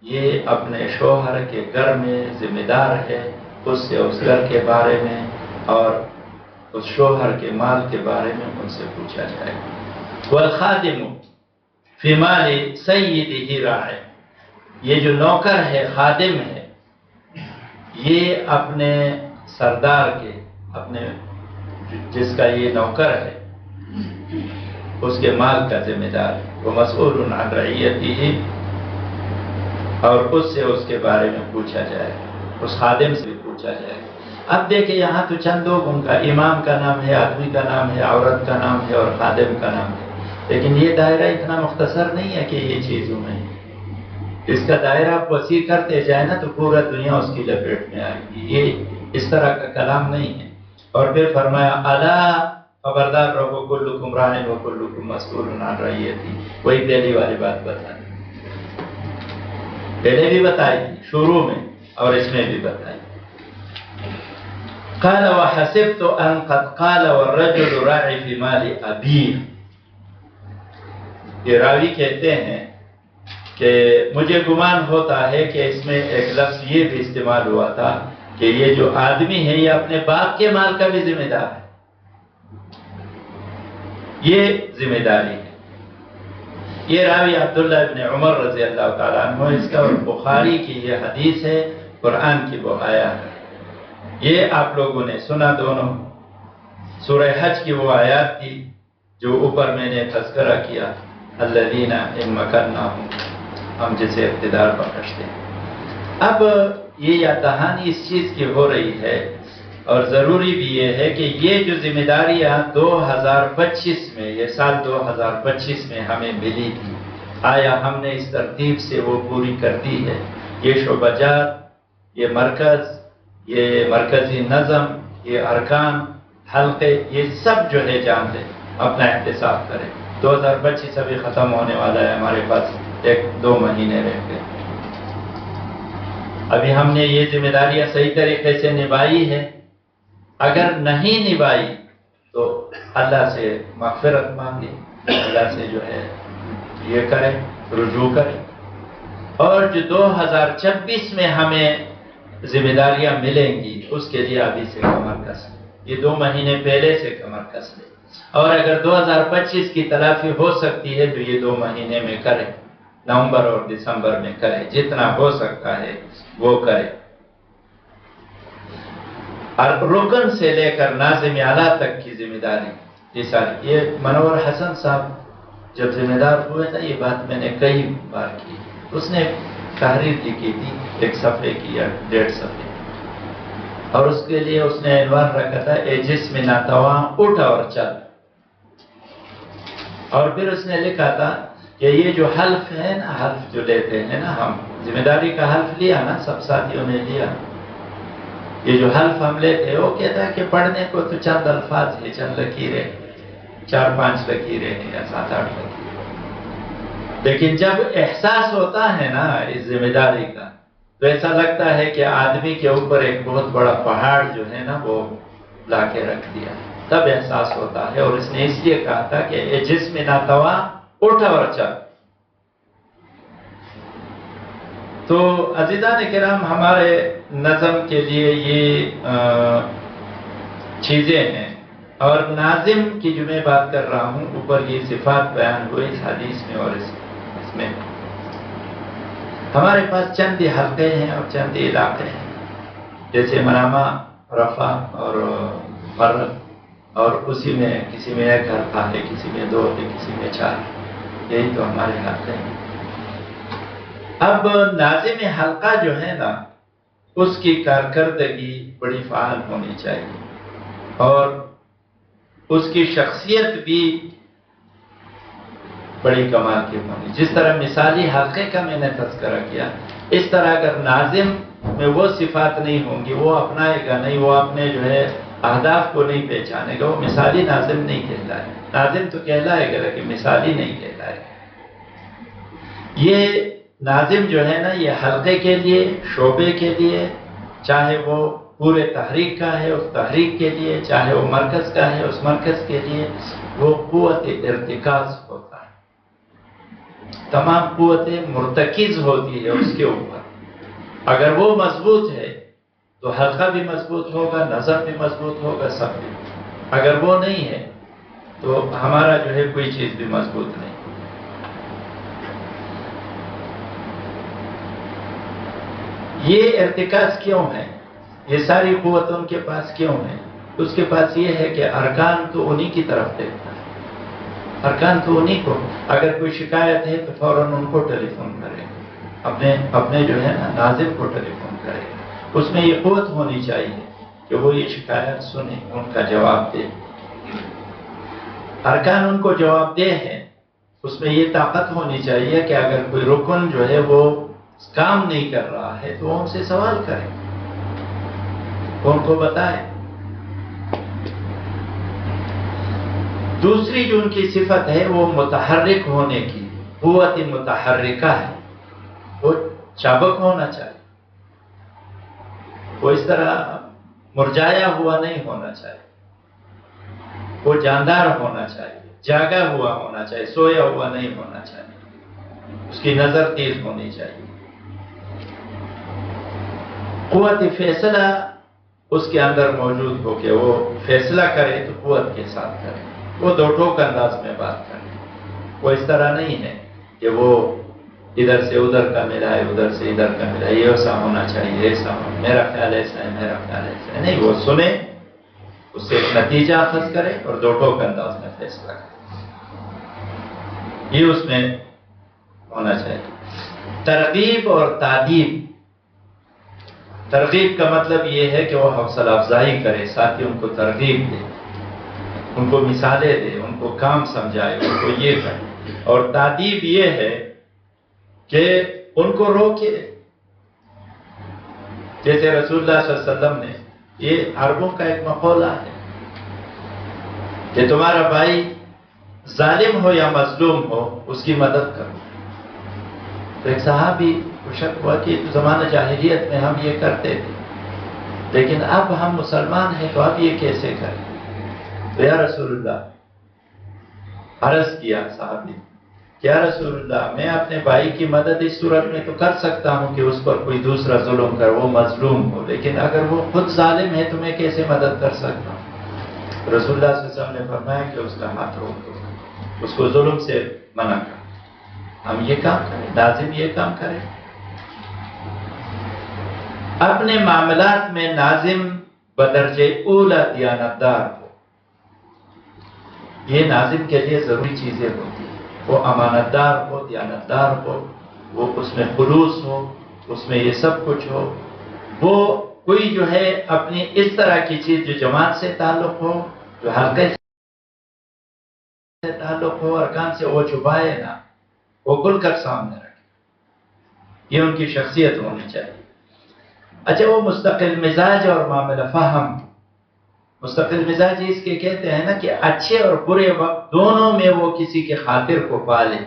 یہ اپنے شوہر کے گھر میں ذمہ دار ہے، اس سے اس گھر کے بارے میں اور اس شوہر کے مال کے بارے میں ان سے پوچھا جائے گا۔ والخادم فی مال سیدہ راع، یہ جو نوکر ہے، خادم ہے، یہ اپنے سردار کے، اپنے جس کا یہ نوکر ہے اس کے مال کا ذمہ دار ہے، وہ مسئول عن رعیتہ، اور اس سے اس کے بارے میں پوچھا جائے گا، اس خادم سے بھی پوچھا جائے گا۔ اب دیکھیں یہاں تو چند لوگوں کا، امام کا نام ہے، آدمی کا نام ہے، عورت کا نام ہے اور خادم کا نام ہے، لیکن یہ دائرہ اتنا مختصر نہیں ہے کہ یہ چیزوں میں، اس کا دائرہ آپ وسیع کرتے جائیں نا تو پورا دنیا اس کی لپیٹ میں آئے گی، یہ اس طرح کا کلام نہیں ہے۔ اور پھر فرمایا الا، خبردار رہو، کلکم راع وکلکم مسئول عن رعیتہ، وہی پہلی والی بات بتائی، پہلے بھی بتائی تھی شروع میں اور اس میں بھی بتائی۔ قال وحسبت ان قد قال والرجل راع فی مال ابیہ، یہ راوی کہتے ہیں کہ مجھے گمان ہوتا ہے کہ اس میں ایک لفظ یہ بھی استعمال ہوا تھا کہ یہ جو آدمی ہے یہ اپنے باپ کے مال کا بھی ذمہ دار ہے، یہ ذمہ داری ہے۔ یہ راوی عبداللہ ابن عمر رضی اللہ تعالیٰ عنہ، اس کا بخاری کی یہ حدیث ہے، قرآن کی وہ آیات ہے، یہ آپ لوگوں نے سنا دونوں، سورہ حج کی وہ آیات تھی جو اوپر میں نے تذکرہ کیا، الذین ان مکناہم، ہم جسے اقتدار بخشتے ہیں۔ اب یہ کہانی اس چیز کی ہو رہی ہے، اور ضروری بھی یہ ہے کہ یہ جو ذمہ داریاں 2025 میں، یہ سال 2025 میں ہمیں ملی تھی، آیا ہم نے اس ترتیب سے وہ پوری کر دی ہے؟ یہ شعبہ جات، یہ مرکز، یہ مرکزی نظم، یہ ارکان، حلقے، یہ سب جو ہے جان دیں، اپنا احتساب کریں۔ 2025 ابھی ختم ہونے والا ہے، ہمارے پاس 1-2 مہینے رہ گئے، ابھی ہم نے یہ ذمہ داریاں صحیح طریقے سے نبھائی ہے؟ اگر نہیں نبھائی تو اللہ سے مغفرت مانگے، اللہ سے جو ہے یہ کریں، رجوع کریں، اور جو 2026 میں ہمیں ذمہ داریاں ملیں گی اس کے لیے ابھی سے کمر کس لیں، یہ 2 مہینے پہلے سے کمر کس لیں، اور اگر 2025 کی تلافی ہو سکتی ہے تو یہ 2 مہینے میں کریں، نومبر اور دسمبر میں کریں، جتنا ہو سکتا ہے وہ کریں۔ اور رکن سے لے کر ناظم اعلیٰ تک کی ذمہ داری یہ ساری. یہ منور حسن صاحب جب ذمہ دار ہوئے تھا، یہ بات میں نے کئی بار کی. اس نے تحریر لکھی تھی 1 صفحے کی یا 1.5 صفحے، اور اس کے لیے اس نے عنوان رکھا تھا اے جسم ناتواں اٹھ اور چل. اور پھر اس نے لکھا تھا کہ یہ جو حلف ہے نا، حلف جو لیتے ہیں نا، ہم ذمہ داری کا حلف لیا نا، سب ساتھیوں نے لیا. یہ جو حلف ہم لیتے، وہ کہتا ہے کہ پڑھنے کو تو چند الفاظ ہیں، چند لکیریں، 4-5 لکیریں یا 7-8 لکیریں. لیکن جب احساس ہوتا ہے نا اس ذمہ داری کا، تو ایسا لگتا ہے کہ آدمی کے اوپر ایک بہت بڑا پہاڑ جو ہے نا وہ لا کے رکھ دیا. تب احساس ہوتا ہے. اور اس نے اس لیے کہا تھا کہ اے جسم ناتواں اٹھ اور چل. تو عزیزان کرام، ہمارے نظم کے لیے یہ چیزیں ہیں. اور ناظم کی جو میں بات کر رہا ہوں، اوپر یہ صفات بیان ہوئی اس حدیث میں اور اس میں ہمارے پاس چند حلقے ہیں اور چند علاقے ہیں، جیسے منامہ، رفع اور مرد. اور اسی میں کسی میں 1 حلقہ ہے، کسی میں 2 ہے، کسی میں 4. یہی تو ہمارے حلقے ہیں. اب ناظم حلقہ جو ہے نا، اس کی کارکردگی بڑی فعال ہونی چاہیے، اور اس کی شخصیت بھی بڑی کمال کی ہونی. جس طرح مثالی حلقے کا میں نے تذکرہ کیا، اس طرح اگر ناظم میں وہ صفات نہیں ہوں گی، وہ اپنائے گا نہیں، وہ اپنے جو ہے اہداف کو نہیں پہچانے گا، وہ مثالی ناظم نہیں کہلائے. ناظم تو کہلائے گا لیکن مثالی نہیں کہلائے گا. یہ ناظم جو ہے نا، یہ حلقے کے لیے، شعبے کے لیے، چاہے وہ پورے تحریک کا ہے اس تحریک کے لیے، چاہے وہ مرکز کا ہے اس مرکز کے لیے، وہ قوت ارتکاز ہوتا ہے. تمام قوتیں مرتکز ہوتی ہے اس کے اوپر. اگر وہ مضبوط ہے تو حلقہ بھی مضبوط ہوگا، نظم بھی مضبوط ہوگا، سب بھی. اگر وہ نہیں ہے تو ہمارا جو ہے کوئی چیز بھی مضبوط نہیں. یہ ارتکاز کیوں ہے؟ یہ ساری قوت ان کے پاس کیوں ہے؟ اس کے پاس یہ ہے کہ ارکان تو انہی کی طرف دیکھتا ہے. ارکان تو انہی کو، اگر کوئی شکایت ہے تو فوراً ان کو ٹیلی فون کرے، اپنے جو ہے نا ناظم کو ٹیلی فون کرے. اس میں یہ قوت ہونی چاہیے کہ وہ یہ شکایت سنے، ان کا جواب دے. ارکان ان کو جواب دے ہیں. اس میں یہ طاقت ہونی چاہیے کہ اگر کوئی رکن جو ہے وہ کام نہیں کر رہا ہے تو وہ ان سے سوال کرے، وہ ان کو بتائے. دوسری جو ان کی صفت ہے وہ متحرک ہونے کی، قوت متحرکہ ہے. وہ چابک ہونا چاہیے، وہ اس طرح مرجایا ہوا نہیں ہونا چاہیے. وہ جاندار ہونا چاہیے، جاگا ہوا ہونا چاہیے، سویا ہوا نہیں ہونا چاہیے. اس کی نظر تیز ہونی چاہیے. قوت فیصلہ اس کے اندر موجود ہو کہ وہ فیصلہ کرے تو قوت کے ساتھ کرے، وہ دو ٹوک انداز میں بات کرے. وہ اس طرح نہیں ہے کہ وہ ادھر سے ادھر کا ملائے، ادھر سے ادھر کا ملائے، یہ ایسا ہونا چاہیے، ایسا ہونا، میرا خیال ایسا ہے، میرا خیال ایسا ہے. نہیں، وہ سنے، اس سے ایک نتیجہ اخذ کرے اور دو ٹوک انداز میں فیصلہ کرے. یہ اس میں ہونا چاہیے. ترغیب اور تعدیب. ترغیب کا مطلب یہ ہے کہ وہ حوصلہ افزائی کرے، ساتھیوں کو ترغیب دے، ان کو مثالیں دے، ان کو کام سمجھائے، ان کو یہ کرے. اور تعدیب یہ ہے کہ ان کو روکے. جیسے رسول اللہ صلی اللہ علیہ وسلم نے، یہ عربوں کا ایک مقولہ ہے کہ تمہارا بھائی ظالم ہو یا مظلوم ہو، اس کی مدد کرو. تو ایک صحابی کو شک ہوا کہ زمانہ جاہلیت میں ہم یہ کرتے تھے، لیکن اب ہم مسلمان ہیں تو اب یہ کیسے کریں؟ تو یا رسول اللہ، عرض کیا صحابی، یا رسول اللہ، میں اپنے بھائی کی مدد اس صورت میں تو کر سکتا ہوں کہ اس پر کوئی دوسرا ظلم کر، وہ مظلوم ہو، لیکن اگر وہ خود ظالم ہے تو میں کیسے مدد کر سکتا ہوں؟ رسول اللہ صلی اللہ علیہ وسلم نے فرمایا کہ اس کا ہاتھ روک دو، اس کو ظلم سے منع کر. ہم یہ کام کریں، ناظم یہ کام کرے. اپنے معاملات میں ناظم بدرجہ اولا دیانتدار ہو. یہ ناظم کے لیے ضروری چیزیں ہوتی ہیں. وہ امانت دار ہو، دیانتدار ہو، وہ اس میں خلوص ہو، اس میں یہ سب کچھ ہو. وہ کوئی جو ہے اپنی اس طرح کی چیز جو جماعت سے تعلق ہو، جو حلقے سے تعلق ہو، ارکان سے، وہ چھپائے نہ، وہ کھل کر سامنے رکھے. یہ ان کی شخصیت ہونی چاہیے. اچھا، وہ مستقل مزاج اور معاملہ فہم. مستقل مزاج اس کے کہتے ہیں نا کہ اچھے اور برے وقت دونوں میں وہ کسی کے خاطر کو پالے،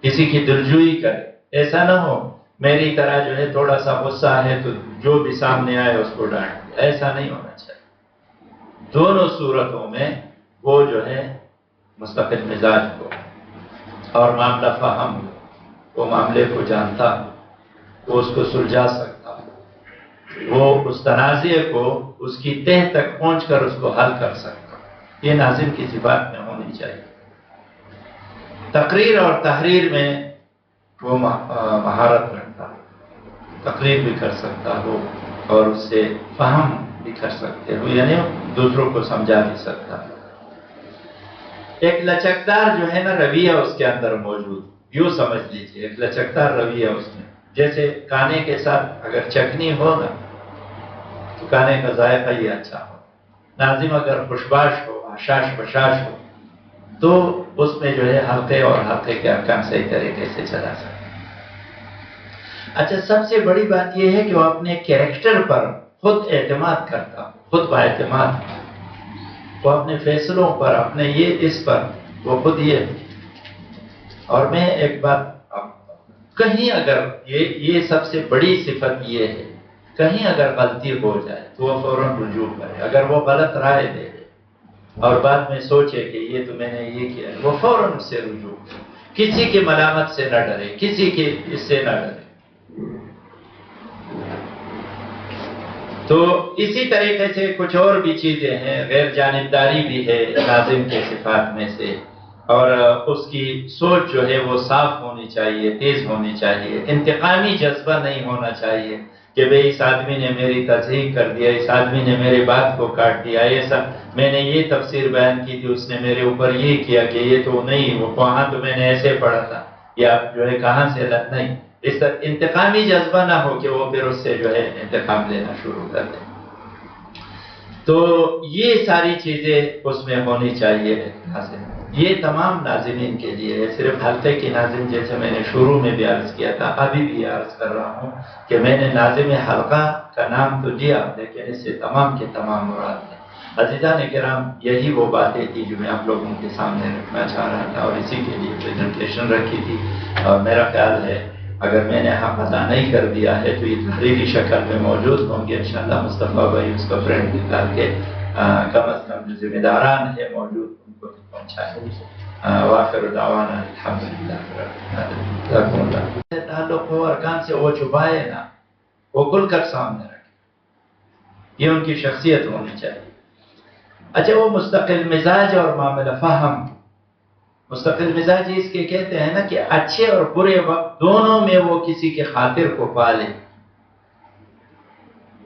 کسی کی دلجوئی کرے. ایسا نہ ہو میری طرح جو ہے تھوڑا سا غصہ ہے تو جو بھی سامنے آئے اس کو ڈانٹ دے. ایسا نہیں ہونا چاہیے. دونوں صورتوں میں وہ جو ہے مستقل مزاج ہو اور معاملہ فہم ہو. وہ معاملے کو جانتا ہو، وہ اس کو سلجھا سکتا ہو، وہ اس تنازع کو اس کی تہ تک پہنچ کر اس کو حل کر سکتا ہو. یہ ناظم کی صفات میں ہونی چاہیے. تقریر اور تحریر میں وہ مہارت رکھتا ہو. تقریر بھی کر سکتا ہو اور اس سے فہم بھی کر سکتے ہو، یعنی دوسروں کو سمجھا بھی سکتا ہو. ایک لچکدار جو ہے نا رویہ اس کے اندر موجود. یوں سمجھ لیجیے، ایک لچکدار رویہ اس میں. جیسے کھانے کے ساتھ اگر چٹنی ہو نا تو کھانے کا ذائقہ ہی اچھا ہو. ناظم اگر خوشباش ہو، حشاش بشاش ہو، تو اس میں جو ہے حلقے اور حلقے کے ارکان صحیح طریقے سے چلا سکتے. اچھا، سب سے بڑی بات یہ ہے کہ وہ اپنے کیریکٹر پر خود اعتماد کرتا ہو، خود با اعتماد. وہ اپنے فیصلوں پر، اپنے اس پر وہ خود یہ. اور میں ایک بات کہیں اگر یہ سب سے بڑی صفت یہ ہے، کہیں اگر غلطی ہو جائے تو وہ فوراً رجوع کرے. اگر وہ غلط رائے دے اور بعد میں سوچے کہ یہ تو میں نے یہ کیا، وہ فوراً اس سے رجوع کرے. کسی کی ملامت سے نہ ڈرے، کسی کے اس سے نہ ڈرے. تو اسی طریقے سے کچھ اور بھی چیزیں ہیں. غیر جانبداری بھی ہے ناظم کے صفات میں سے. اور اس کی سوچ جو ہے وہ صاف ہونی چاہیے، تیز ہونی چاہیے. انتقامی جذبہ نہیں ہونا چاہیے کہ بھئی اس آدمی نے میری تصحیح کر دیا، اس آدمی نے میری بات کو کاٹ دیا، ایسا میں نے یہ تفسیر بیان کی تھی اس نے میرے اوپر یہ کیا کہ یہ تو نہیں، وہ وہاں تو میں نے ایسے پڑھا تھا، یا جو ہے کہاں سے نہیں. اس طرح انتقامی جذبہ نہ ہو کہ وہ پھر اس سے جو ہے انتقام لینا شروع کر دے. تو یہ ساری چیزیں اس میں ہونی چاہیے. یہ تمام ناظمین کے لیے ہے. صرف حلقے کی ناظم جیسے میں نے شروع میں بھی عرض کیا تھا، ابھی بھی عرض کر رہا ہوں کہ میں نے ناظم حلقہ کا نام تو دیا لیکن اس سے تمام کے تمام مراد ہیں. عزیزان کرام، یہی وہ باتیں تھی جو میں آپ لوگوں کے سامنے رکھنا چاہ رہا تھا اور اسی کے لیے پریزنٹیشن رکھی تھی. اور میرا خیال ہے اگر میں نے حق ادا نہیں کر دیا ہے تو یہ تحریری شکل میں موجود ہوں گے انشاءاللہ. مصطفیٰ بھائی اس کا پرنٹ نکال کے کم از کم جو ذمہ داران ہے موجود ان کو پہنچائیں. وآخر دعوانا الحمدللہ رب العالمین. تعلق ہو ارکان سے، وہ چھپائے نہ، وہ کھل کر سامنے رکھے. یہ ان کی شخصیت ہونی چاہیے. اچھا، وہ مستقل مزاج اور معاملہ فہم. مستقل مزاج اس کے کہتے ہیں نا کہ اچھے اور برے وقت دونوں میں وہ کسی کے خاطر کو پالے،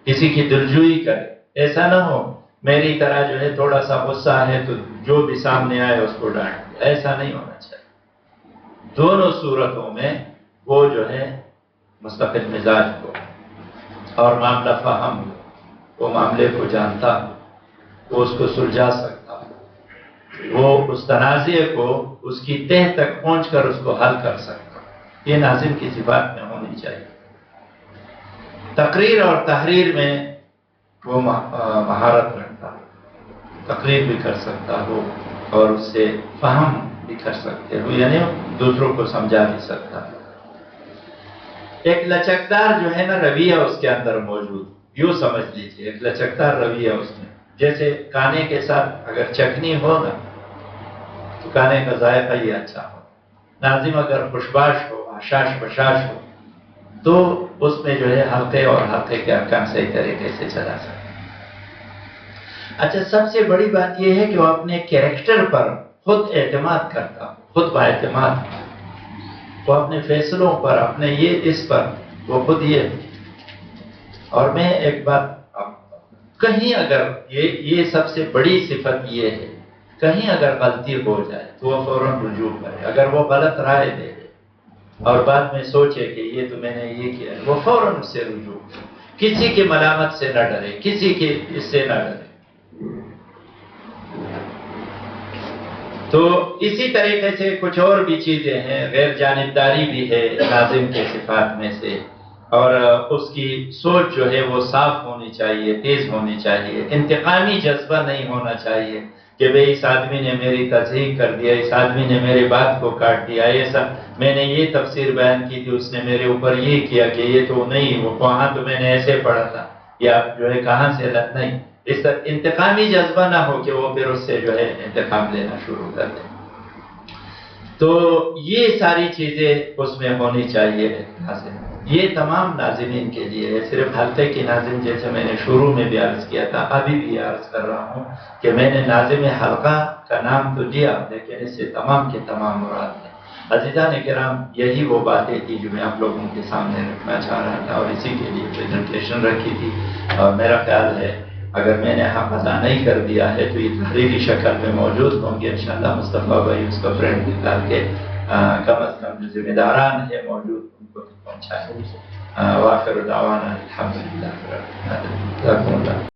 کسی کی دلجوئی کرے. ایسا نہ ہو میری طرح جو ہے تھوڑا سا غصہ ہے تو جو بھی سامنے آئے اس کو ڈانٹ دے. ایسا نہیں ہونا چاہیے. دونوں صورتوں میں وہ جو ہے مستقل مزاج ہو اور معاملہ فہم ہو. وہ معاملے کو جانتا ہو، وہ اس کو سلجھا سکتا ہو، وہ اس تنازع کو اس کی تہ تک پہنچ کر اس کو حل کر سکتا ہو. یہ ناظم کی صفات میں ہونی چاہیے. تقریر اور تحریر میں وہ مہارت رکھتا ہو. تقریر بھی کر سکتا ہو اور اس سے فہم بھی کر سکتے ہو، یعنی دوسروں کو سمجھا بھی سکتا ہو. ایک لچکدار جو ہے نا رویہ اس کے اندر موجود. یوں سمجھ لیجیے، ایک لچکدار رویہ اس میں. جیسے کھانے کے ساتھ اگر چٹنی ہو نا تو کھانے کا ذائقہ ہی اچھا ہو. ناظم اگر خوشباش ہو، حشاش بشاش ہو، تو اس میں جو ہے حلقے اور حلقے کے ارکان صحیح طریقے سے چلا سکتے. اچھا، سب سے بڑی بات یہ ہے کہ وہ اپنے کیریکٹر پر خود اعتماد کرتا ہو، خود با اعتماد. وہ اپنے فیصلوں پر، اپنے اس پر وہ خود یہ. اور میں ایک بات کہیں اگر یہ سب سے بڑی صفت یہ ہے، کہیں اگر غلطی ہو جائے تو وہ فوراً رجوع کرے. اگر وہ غلط رائے دے اور بعد میں سوچے کہ یہ تو میں نے یہ کیا، وہ فوراً اس سے رجوع کرے. کسی کی ملامت سے نہ ڈرے، کسی کے اس سے نہ ڈرے. تو اسی طریقے سے کچھ اور بھی چیزیں ہیں. غیر جانبداری بھی ہے ناظم کے صفات میں سے، اور اس کی سوچ جو ہے وہ صاف ہونی چاہیے، تیز ہونی چاہیے. انتقامی جذبہ نہیں ہونا چاہیے کہ بھئی اس آدمی نے میری تصحیح کر دیا، اس آدمی نے میری بات کو کاٹ دیا، ایسا میں نے یہ تفسیر بیان کی تھی اس نے میرے اوپر یہ کیا کہ یہ تو نہیں، وہ وہاں تو میں نے ایسے پڑھا تھا، یا جو ہے کہاں سے نہیں. اس طرح انتقامی جذبہ نہ ہو کہ وہ پھر اس سے جو ہے انتقام لینا شروع کر دے. تو یہ ساری چیزیں اس میں ہونی چاہیے. یہ تمام ناظمین کے لیے ہے، صرف حلقے کی ناظم جیسے میں نے شروع میں بھی عرض کیا تھا، ابھی بھی عرض کر رہا ہوں کہ میں نے ناظم حلقہ کا نام تو دیا لیکن اس سے تمام کے تمام مراد ہیں. عزیزان کرام، یہی وہ باتیں تھی جو میں آپ لوگوں کے سامنے رکھنا چاہ رہا تھا اور اسی کے لیے پریزنٹیشن رکھی تھی. اور میرا خیال ہے اگر میں نے حق ادا نہیں کر دیا ہے تو یہ تحریری شکل میں موجود ہوں گے انشاءاللہ. مصطفیٰ بھائی اس کا پرنٹ نکال کے کم از کم جو ذمہ داران ہے موجود ان کو پہنچائیں. وآخر دعوانا الحمدللہ رب العالمین.